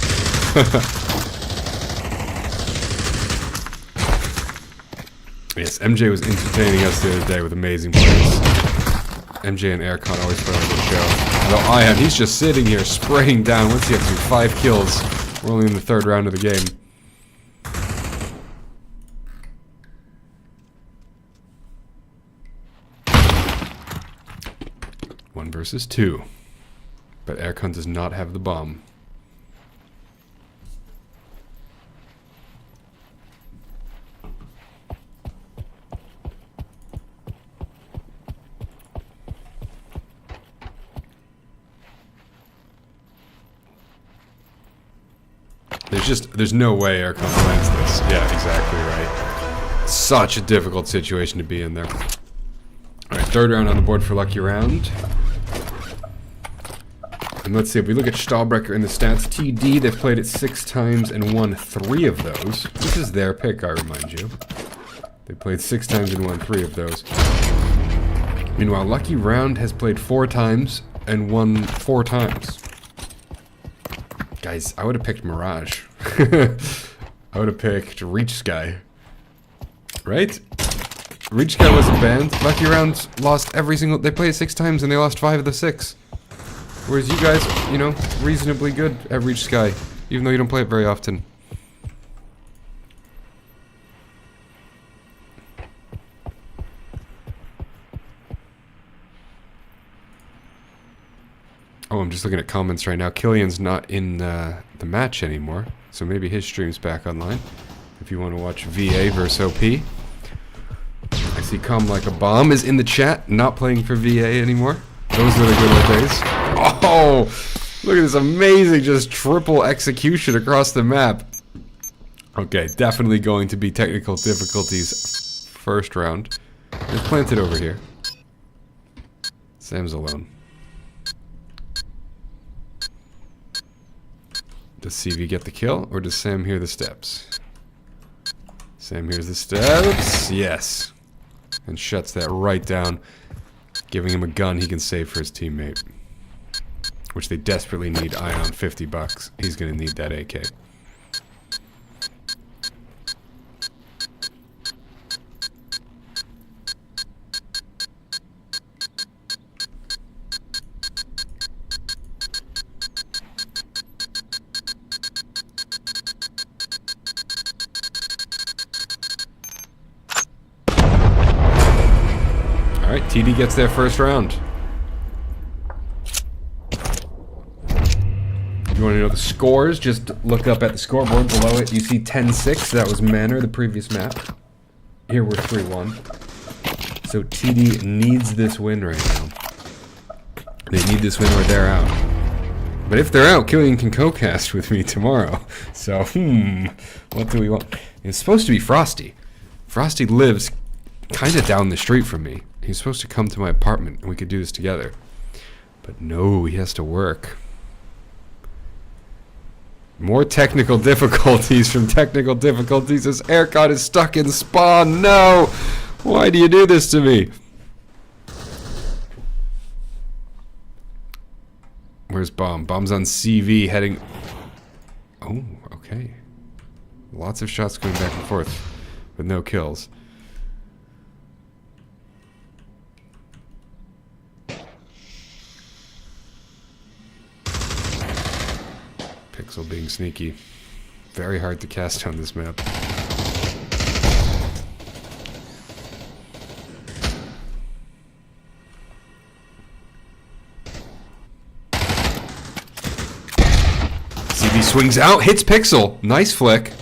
S1: Yes, MJ was entertaining us the other day with amazing plays. MJ and Aircon always put on a good show. Although Ion, he's just sitting here spraying down. Once he has to do 5 kills, we're only in the 3rd round of the game. 1 versus 2. But Aircon does not have the bomb. There's no way Aircon plans this. Yeah, exactly right. Such a difficult situation to be in there. Alright, 3rd round on the board for Lucky Round. And let's see, if we look at Stahlbrecher in the stats, TD, they've played it 6 times and won 3 of those. This is their pick, I remind you. They played 6 times and won 3 of those. Meanwhile, Lucky Round has played 4 times and won 4 times. Guys, I would have picked Mirage. I would have picked Reach Sky. Right? Reach Sky wasn't banned. Lucky Round lost every single... They played 6 times and they lost 5 of the 6. Whereas you guys, you know, reasonably good at Reach Sky, even though you don't play it very often. Oh, I'm just looking at comments right now. Killian's not in the match anymore, so maybe his stream's back online. If you want to watch VA versus OP. I see Come Like a Bomb is in the chat, not playing for VA anymore. Those are the good old days. Oh, look at this amazing just triple execution across the map. Okay, definitely going to be technical difficulties 1st round. It's planted over here. Sam's alone. Does CV get the kill, or does Sam hear the steps? Sam hears the steps. Yes. And shuts that right down, giving him a gun he can save for his teammate. Which they desperately need. Ion, $50. He's gonna need that AK. Alright, TD gets their 1st round. If you want to know the scores, just look up at the scoreboard below it. You see 10-6, that was Manor, the previous map. Here we're 3-1. So TD needs this win right now. They need this win or they're out. But if they're out, Killian can co-cast with me tomorrow. So, what do we want? It's supposed to be Frosty. Frosty lives kind of down the street from me. He's supposed to come to my apartment and we could do this together. But no, he has to work. More technical difficulties from technical difficulties as Aircon is stuck in spawn. No! Why do you do this to me? Where's Bomb? Bomb's on CV heading... Oh, okay. Lots of shots going back and forth with no kills. Pixel being sneaky. Very hard to cast on this map. CV swings out, hits Pixel. Nice flick.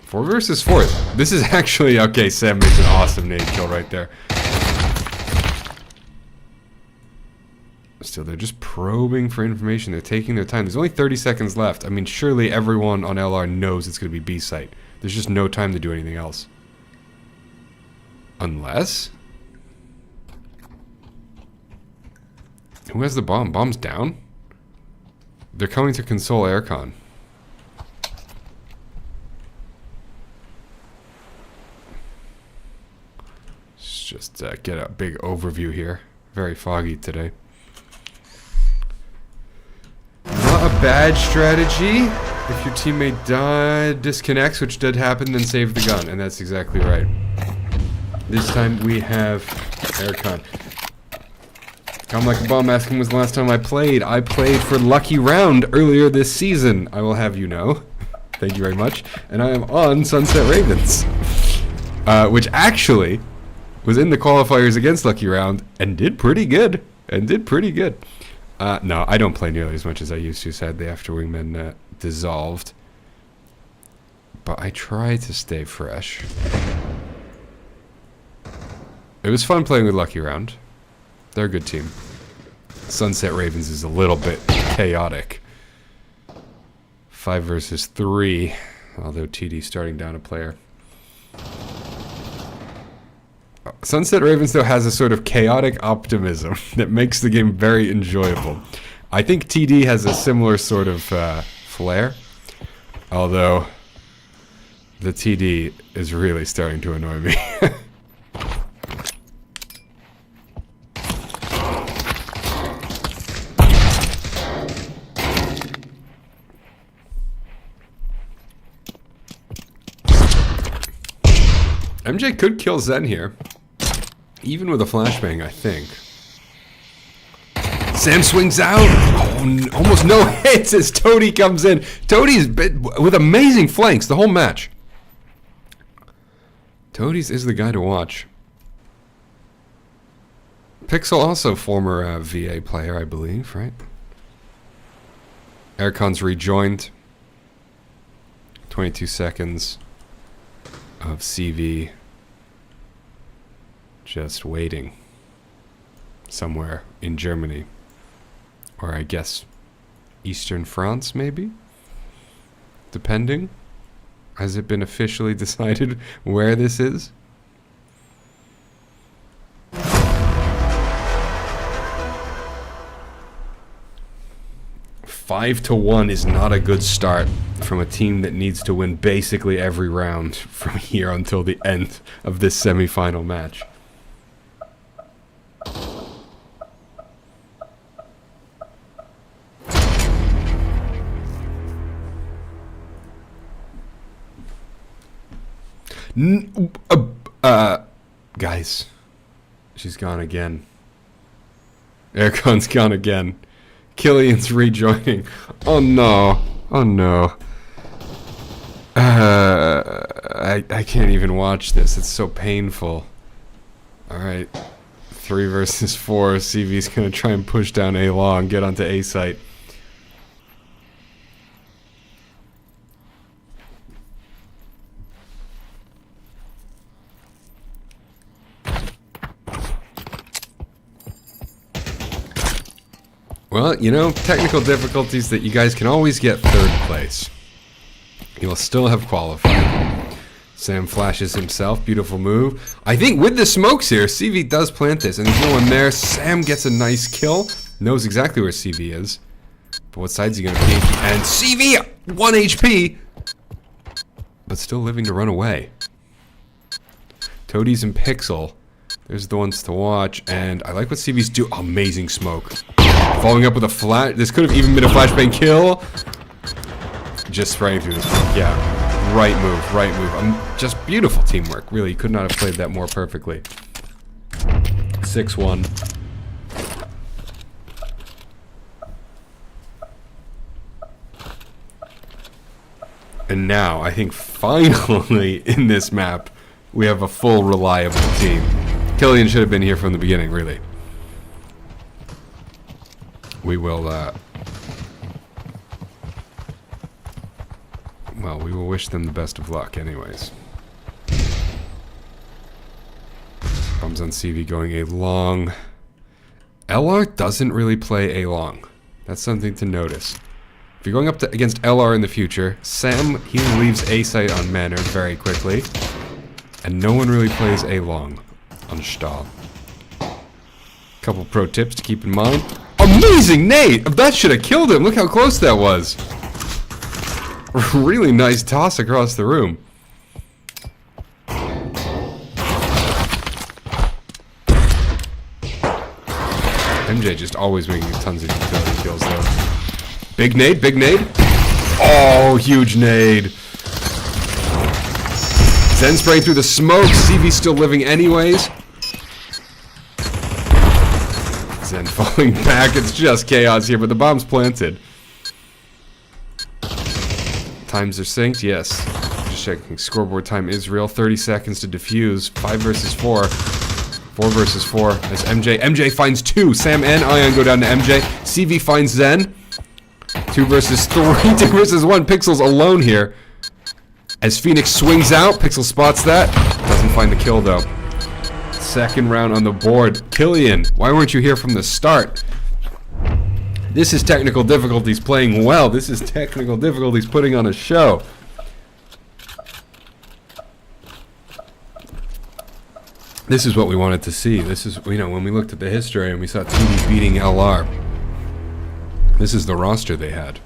S1: 4 versus 4. This is actually... Okay, Sam makes an awesome nade kill right there. Still, they're just probing for information. They're taking their time. There's only 30 seconds left. I mean, surely everyone on LR knows it's going to be B site. There's just no time to do anything else. Unless... Who has the bomb? Bomb's down? They're coming to console Aircon. Let's just get a big overview here. Very foggy today. Not a bad strategy. If your teammate disconnects, which did happen, then save the gun. And that's exactly right. This time we have Aircon. Come Like a Bomb asking was the last time I played. I played for Lucky Round earlier this season, I will have you know. Thank you very much. And I am on Sunset Ravens. Which actually was in the qualifiers against Lucky Round and did pretty good. No, I don't play nearly as much as I used to, sadly, after Wingman dissolved. But I try to stay fresh. It was fun playing with Lucky Round. They're a good team. Sunset Ravens is a little bit chaotic. 5 versus 3, although TD starting down a player. Sunset Ravens, though, has a sort of chaotic optimism that makes the game very enjoyable. I think TD has a similar sort of flair, although the TD is really starting to annoy me. MJ could kill Zen here. Even with a flashbang, I think. Sam swings out. Oh, almost no hits as Toady comes in. Toady's with amazing flanks the whole match. Toady's is the guy to watch. Pixel also former VA player, I believe, right? Aircon's rejoined. 22 seconds of CV. Just waiting somewhere in Germany, or I guess Eastern France, maybe, depending. Has it been officially decided where this is? Five to 1 is not a good start from a team that needs to win basically every round from here until the end of this semi-final match. Guys, she's gone again. Aircon's gone again. Killian's rejoining. Oh no. Oh no. I can't even watch this. It's so painful. Alright. 3 versus 4. CV's gonna try and push down A long, get onto A site. Well, you know, technical difficulties that you guys can always get 3rd place. You'll still have qualified. Sam flashes himself, beautiful move. I think with the smokes here, CV does plant this, and there's no one there. Sam gets a nice kill, knows exactly where CV is. But what side's he gonna be? And CV 1 HP, but still living to run away. Toadies and Pixel, there's the ones to watch, and I like what CV's do. Amazing smoke. Following up with a flash. This could have even been a flashbang kill. Just spraying through the smoke. Yeah, right move, right move. Just beautiful teamwork. Really, you could not have played that more perfectly. 6-1. And now, I think finally in this map, we have a full reliable team. Killian should have been here from the beginning, really. We will, well, we will wish them the best of luck anyways. Bombs on CV going a long. LR doesn't really play a long. That's something to notice. If you're going up against LR in the future, Sam, he leaves A site on Manor very quickly. And no one really plays a long on Stahl. Couple pro tips to keep in mind. Amazing nade! That should have killed him. Look how close that was. Really nice toss across the room. MJ just always making tons of utility kills though. Big nade, big nade. Oh, huge nade. Zen spraying through the smoke. CV still living anyways. Zen falling back. It's just chaos here, but the bomb's planted. Times are synced, yes. Just checking. Scoreboard time is real. 30 seconds to defuse. 5 versus 4. 4 versus 4. As MJ finds 2. Sam and Ion go down to MJ. CV finds Zen. 2 versus 3. 2 versus 1. Pixel's alone here. As Phoenix swings out, Pixel spots that. Doesn't find the kill though. Second round on the board. Killian, why weren't you here from the start? This is technical difficulties playing well. This is technical difficulties putting on a show. This is what we wanted to see. This is, you know, when we looked at the history and we saw TD beating LR. This is the roster they had.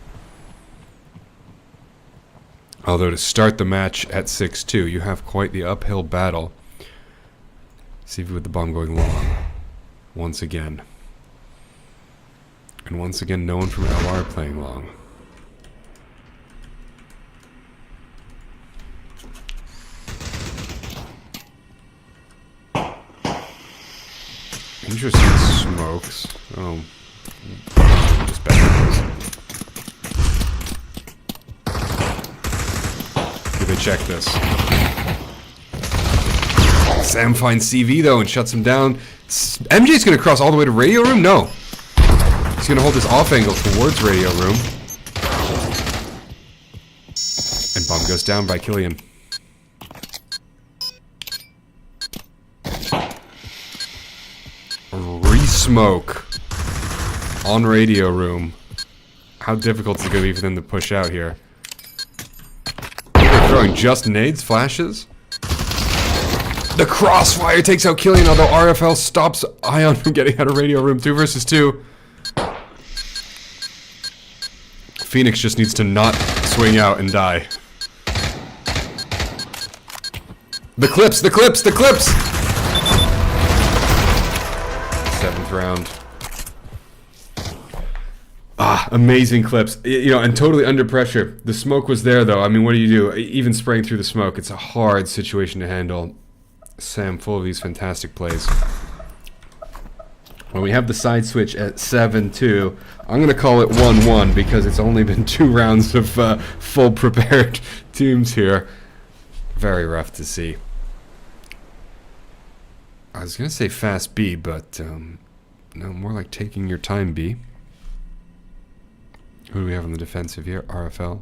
S1: Although to start the match at 6-2, you have quite the uphill battle. CV with the bomb going long. Once again. And once again, no one from LR playing long. Interesting smokes. Oh. Just bad. They check this. Sam finds CV though and shuts him down. MJ's gonna cross all the way to radio room? No. He's gonna hold this off angle towards radio room. And bomb goes down by Killian. Re-smoke on radio room. How difficult is it gonna be for them to push out here? Throwing just nades, flashes. The crossfire takes out Killian, although RFL stops Ion from getting out of radio room. 2 versus 2. Phoenix just needs to not swing out and die. The clips, the clips, the clips! 7th round. Ah, amazing clips. You know, and totally under pressure. The smoke was there, though. I mean, what do you do? Even spraying through the smoke, it's a hard situation to handle. Sam full of these fantastic plays. When we have the side switch at 7-2, I'm going to call it 1-1 because it's only been 2 rounds of full prepared teams here. Very rough to see. I was going to say fast B, but no, more like taking your time B. Who do we have on the defensive here? RFL.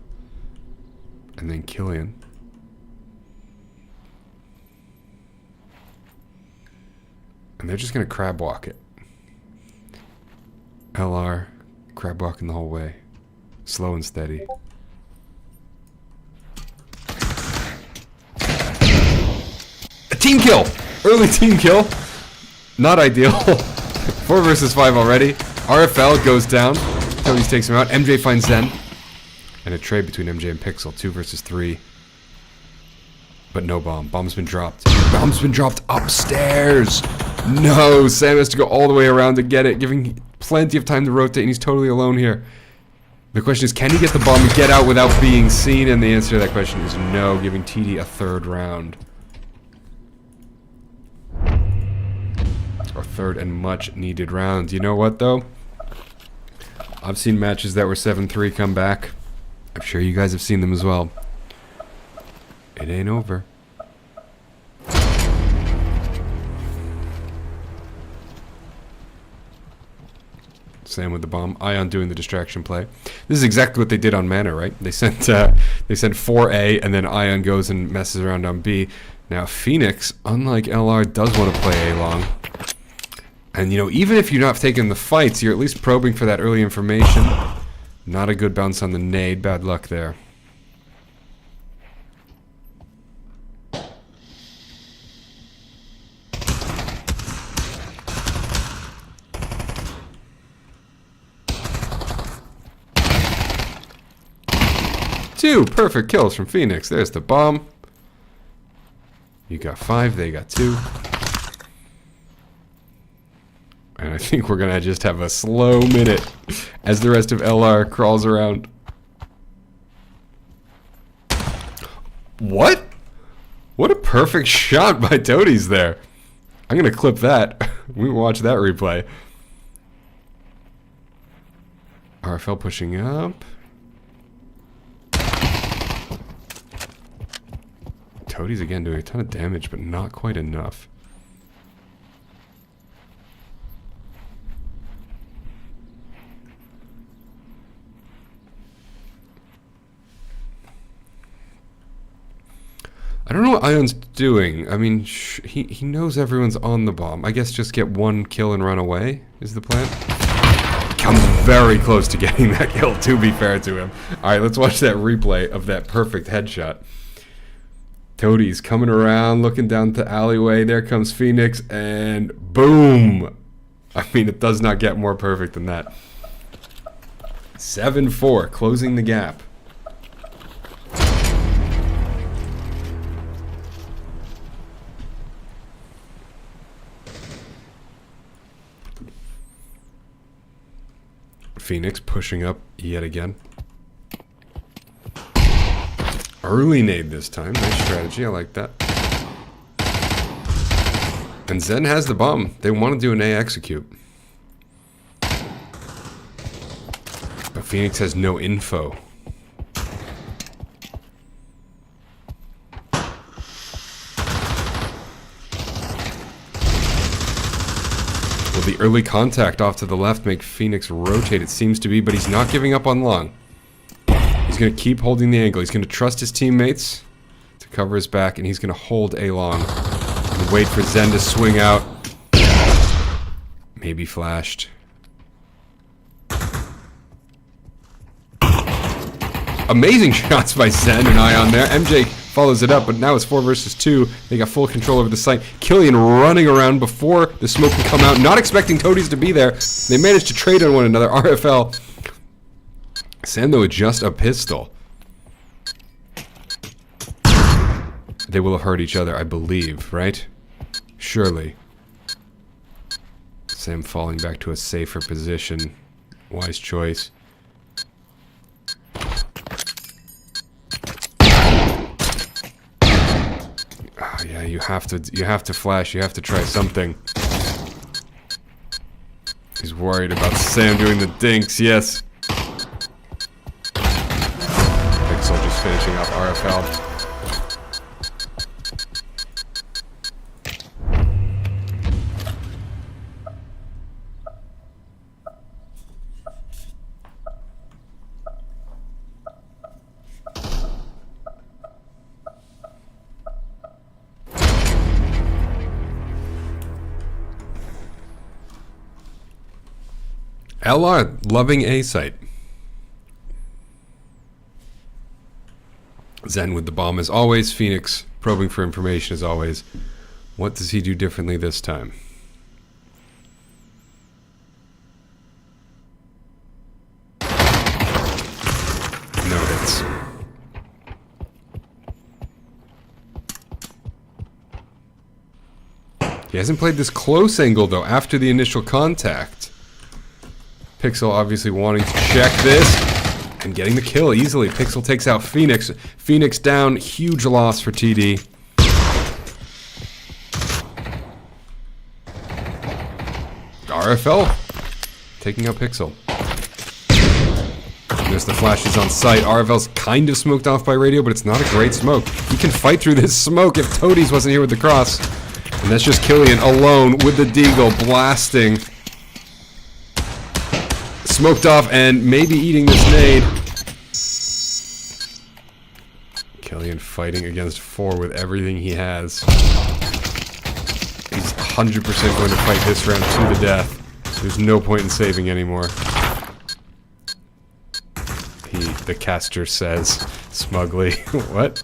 S1: And then Killian. And they're just going to crab walk it. LR, crab walking the whole way. Slow and steady. A team kill! Early team kill. Not ideal. 4 versus 5 already. RFL goes down. Toadies takes him out. MJ finds Zen. And a trade between MJ and Pixel. 2 versus 3. But no bomb. Bomb's been dropped. Bomb's been dropped upstairs. No, Sam has to go all the way around to get it, giving plenty of time to rotate, and he's totally alone here. The question is, can he get the bomb and get out without being seen? And the answer to that question is no, giving TD a 3rd round. Or 3rd and much needed round. You know what, though? I've seen matches that were 7-3 come back. I'm sure you guys have seen them as well. It ain't over. Sam with the bomb. Ion doing the distraction play. This is exactly what they did on Mana, right? They sent 4A, and then Ion goes and messes around on B. Now Phoenix, unlike LR, does want to play A long. And you know, even if you're not taking the fights, you're at least probing for that early information. Not a good bounce on the nade. Bad luck there. Two perfect kills from Phoenix. There's the bomb. You got 5, they got 2. And I think we're gonna just have a slow minute as the rest of LR crawls around. What? What a perfect shot by Toadies there. I'm gonna clip that. We watch that replay. RFL pushing up. Toadies again doing a ton of damage, but not quite enough. I don't know what Ion's doing. I mean, he knows everyone's on the bomb. I guess just get 1 kill and run away is the plan. Comes very close to getting that kill, to be fair to him. Alright, let's watch that replay of that perfect headshot. Toadies coming around, looking down the alleyway. There comes Phoenix, and boom! I mean, it does not get more perfect than that. 7-4, closing the gap. Phoenix pushing up yet again. Early nade this time. Nice strategy. I like that. And Zen has the bomb. They want to do an A execute. But Phoenix has no info. Will the early contact off to the left make Phoenix rotate? It seems to be, but he's not giving up on long. He's going to keep holding the angle. He's going to trust his teammates to cover his back, and he's going to hold A long and wait for Zen to swing out. Maybe flashed. Amazing shots by Zen and Ion there. MJ follows it up, but now it's 4 versus 2. They got full control over the site. Killian running around before the smoke can come out, not expecting Toadies to be there. They managed to trade on one another. RFL. Sam, though, with just a pistol. They will have hurt each other, I believe, right? Surely. Sam falling back to a safer position. Wise choice. Yeah, you have to flash, you have to try something. He's worried about Sam doing the dinks, yes. Pixel just finishing off RFL. LR loving A site. Zen with the bomb as always. Phoenix probing for information as always. What does he do differently this time? shots. He hasn't played this close angle, though, after the initial contact. Pixel obviously wanting to check this, and getting the kill easily. Pixel takes out Phoenix. Phoenix down, huge loss for TD. RFL taking out Pixel. There's the flashes on sight. RFL's kind of smoked off by radio, but it's not a great smoke. He can fight through this smoke if Toadies wasn't here with the cross. And that's just Killian alone with the Deagle blasting. Smoked off and maybe eating this nade. Killian fighting against 4 with everything he has. He's 100% going to fight this round to the death. There's no point in saving anymore. The caster says smugly. What?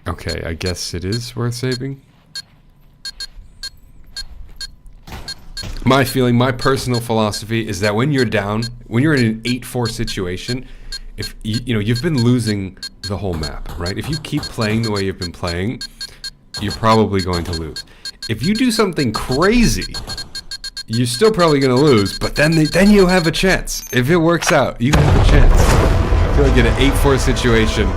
S1: Okay, I guess it is worth saving. My feeling, my personal philosophy is that when you're down, when you're in an 8-4 situation, if you know you've been losing the whole map, right? If you keep playing the way you've been playing, you're probably going to lose. If you do something crazy, you're still probably going to lose, but then you have a chance. If it works out, you have a chance. I feel like in an 8-4 situation,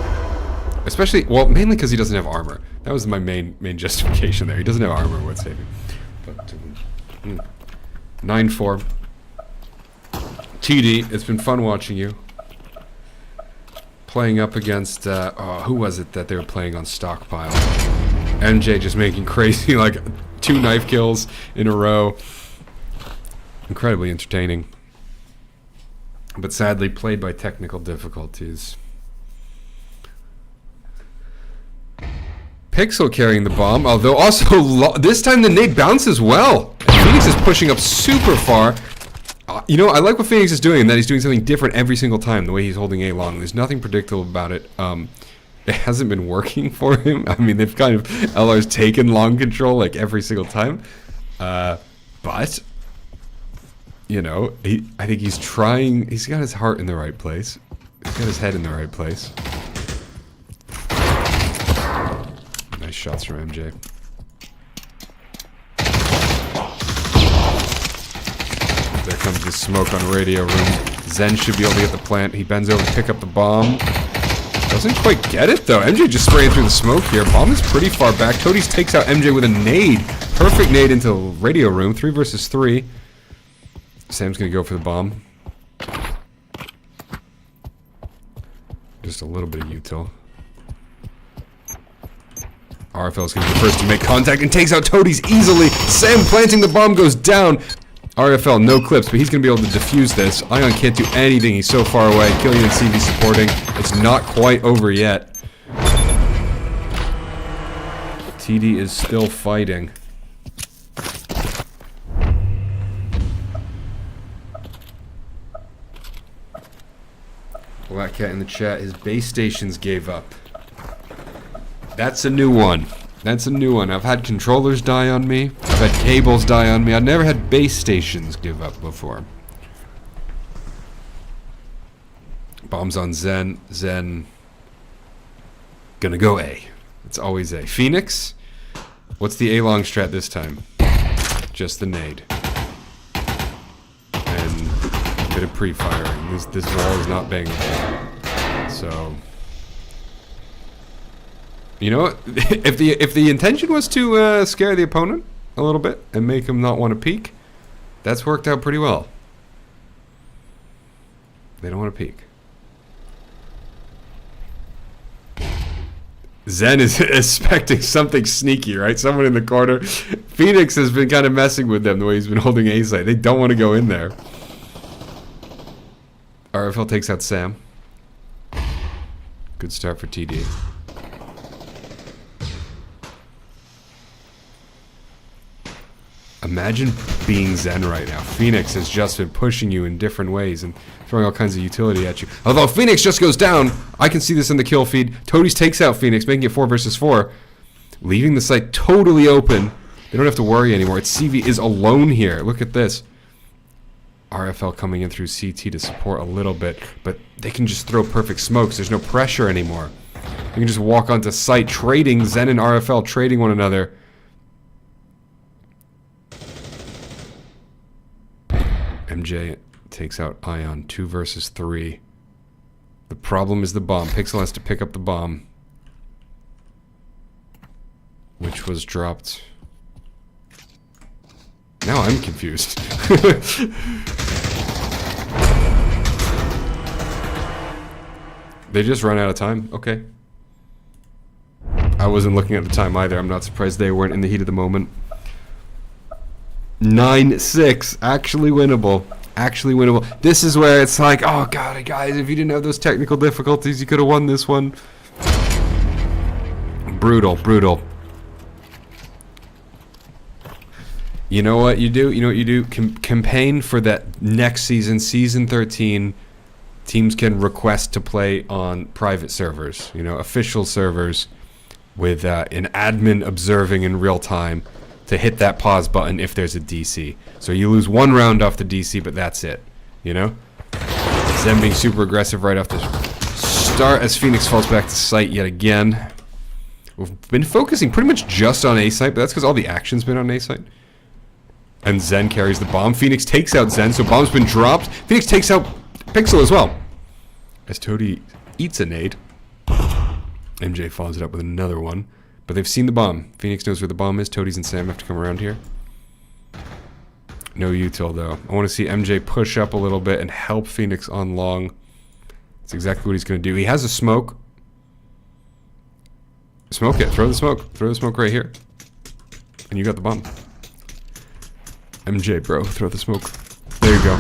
S1: especially, well, mainly because he doesn't have armor. That was my main justification there. He doesn't have armor worth saving. But 9-4. TD, it's been fun watching you. Playing up against, who was it that they were playing on Stockpile? MJ just making crazy, like, 2 knife kills in a row. Incredibly entertaining. But sadly played by technical difficulties. Pixel carrying the bomb, although also this time the nade bounces well. Phoenix is pushing up super far. You know, I like what Phoenix is doing, that he's doing something different every single time, the way he's holding A long. There's nothing predictable about it. It hasn't been working for him. I mean, they've kind of, LR's taken long control like every single time. But you know, I think he's trying. He's got his heart in the right place. He's got his head in the right place. Nice shots from MJ. There comes the smoke on radio room. Zen should be able to get the plant. He bends over to pick up the bomb. Doesn't quite get it though. MJ just spraying through the smoke here. Bomb is pretty far back. Toadies takes out MJ with a nade. Perfect nade into radio room. 3 versus 3. Sam's gonna go for the bomb. Just a little bit of util. RFL's gonna be the first to make contact and takes out Toadies easily. Sam planting the bomb goes down. RFL, no clips, but he's gonna be able to defuse this. Ion can't do anything, he's so far away. Killian and CV supporting. It's not quite over yet. TD is still fighting. Black Cat in the chat, his base stations gave up. That's a new one. That's a new one. I've had controllers die on me. I've had cables die on me. I've never had base stations give up before. Bombs on Zen. Zen. Gonna go A. It's always A. Phoenix? What's the A-long strat this time? Just the nade. And a bit of pre-firing. This wall is not bangable. So... You know what? If the intention was to scare the opponent a little bit and make him not want to peek, that's worked out pretty well. They don't want to peek. Zen is expecting something sneaky, right? Someone in the corner. Phoenix has been kind of messing with them the way he's been holding A site. They don't want to go in there. RFL takes out Sam. Good start for TD. Imagine being Zen right now. Phoenix has just been pushing you in different ways and throwing all kinds of utility at you. Although Phoenix just goes down, I can see this in the kill feed. Toadies takes out Phoenix, making it 4 versus 4. Leaving the site totally open. They don't have to worry anymore. It's CV is alone here. Look at this. RFL coming in through CT to support a little bit, but they can just throw perfect smokes. There's no pressure anymore. You can just walk onto site trading, Zen and RFL trading one another. MJ takes out Ion, 2 versus 3. The problem is the bomb. Pixel has to pick up the bomb, which was dropped. Now I'm confused. They just run out of time? Okay. I wasn't looking at the time either. I'm not surprised they weren't in the heat of the moment. 9-6. Actually winnable. Actually winnable. This is where it's like, oh god, guys, if you didn't have those technical difficulties, you could have won this one. Brutal, brutal. You know what you do? You know what you do? Campaign for that next season, season 13. Teams can request to play on private servers, you know, official servers with an admin observing in real time to hit that pause button if there's a DC. So you lose 1 round off the DC, but that's it, you know? It's them being super aggressive right off the start as Phoenix falls back to site yet again. We've been focusing pretty much just on A site, but that's because all the action's been on A site. And Zen carries the bomb. Phoenix takes out Zen, so bomb's been dropped. Phoenix takes out Pixel as well. As Toady eats a nade. MJ follows it up with another one. But they've seen the bomb. Phoenix knows where the bomb is. Toadies and Sam have to come around here. No util though. I want to see MJ push up a little bit and help Phoenix on long. That's exactly what he's going to do. He has a smoke. Smoke it. Throw the smoke. Throw the smoke right here. And you got the bomb. MJ, bro. Throw the smoke. There you go.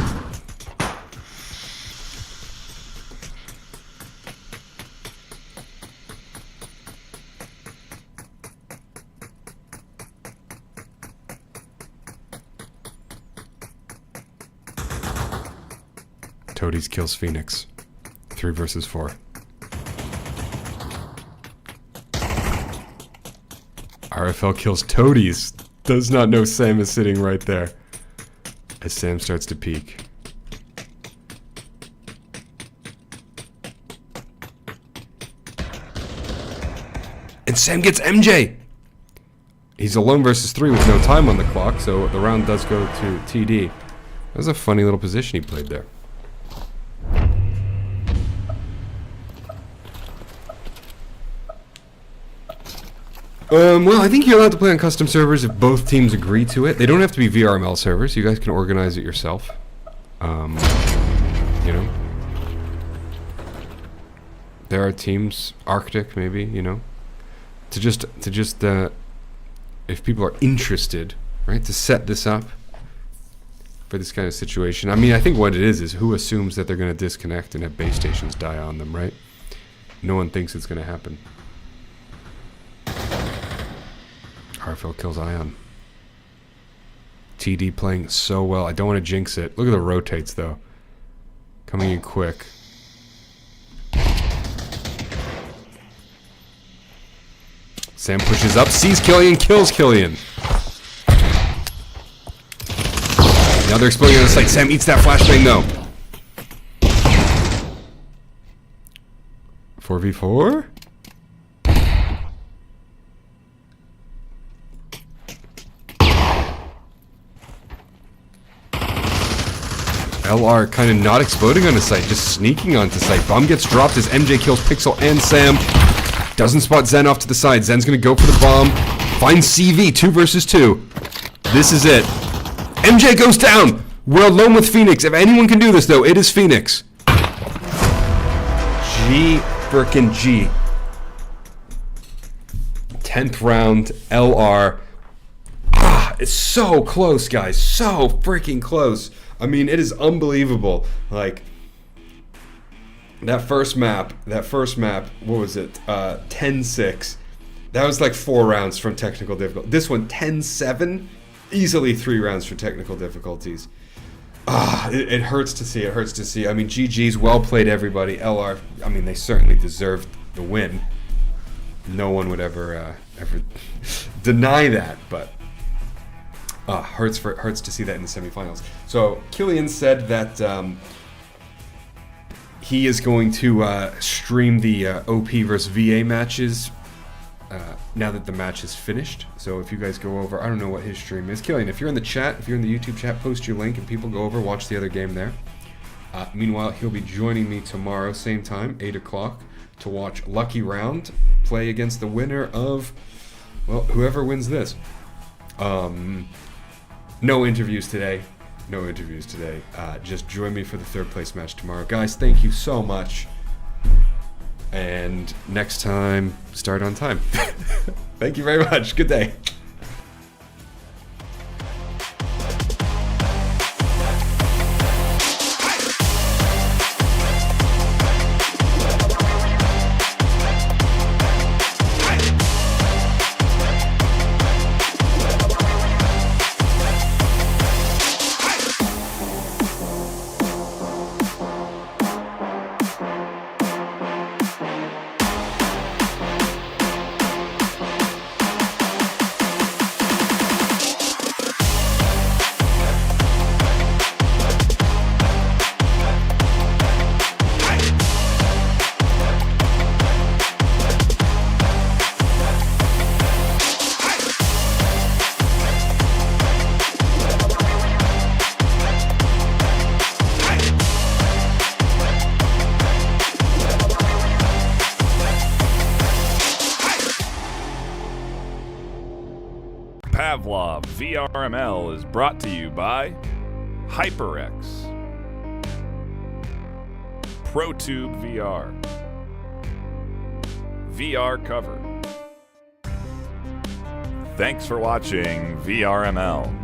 S1: Toadies kills Phoenix. 3 versus 4. RFL kills Toadies. Does not know Sam is sitting right there. As Sam starts to peek. And Sam gets MJ! He's alone versus 3 with no time on the clock, so the round does go to TD. That was a funny little position he played there. Well, I think you're allowed to play on custom servers if both teams agree to it. They don't have to be VRML servers. You guys can organize it yourself. You know. There are teams, Arctic maybe, you know. To just if people are interested, right, to set this up for this kind of situation. I mean, I think what it is who assumes that they're going to disconnect and have base stations die on them, right? No one thinks it's going to happen. RFL kills Ion. TD playing so well. I don't want to jinx it. Look at the rotates, though. Coming in quick. Sam pushes up, sees Killian, kills Killian. Now they're exploding on the site. Sam eats that flashbang, though. 4v4? LR kind of not exploding on the site, just sneaking onto site. Bomb gets dropped as MJ kills Pixel and Sam. Doesn't spot Zen off to the side. Zen's gonna go for the bomb. Finds CV, 2 versus 2. This is it. MJ goes down! We're alone with Phoenix. If anyone can do this, though, it is Phoenix. G frickin' G. 10th round, LR. Ah, it's so close, guys. So freaking close. I mean, it is unbelievable. Like, that first map, what was it? 10-6. That was like 4 rounds from technical difficulty. This one, 10-7. Easily 3 rounds for technical difficulties. Ah, it hurts to see. It hurts to see. I mean, GG's, well played, everybody. LR, I mean, they certainly deserved the win. No one would ever deny that, but Hurts to see that in the semifinals. So Killian said that he is going to stream the OP versus VA matches now that the match is finished. So if you guys go over, I don't know what his stream is. Killian, if you're in the chat, if you're in the YouTube chat, post your link and people go over, watch the other game there. Meanwhile, he'll be joining me tomorrow, same time, 8 o'clock, to watch Lucky Round play against the winner of, well, whoever wins this. No interviews today. Just join me for the third place match tomorrow. Guys, thank you so much. And next time, start on time. Thank you very much. Good day.
S2: Pavlov VRML is brought to you by HyperX, ProTube VR, VR Cover. Thanks for watching VRML.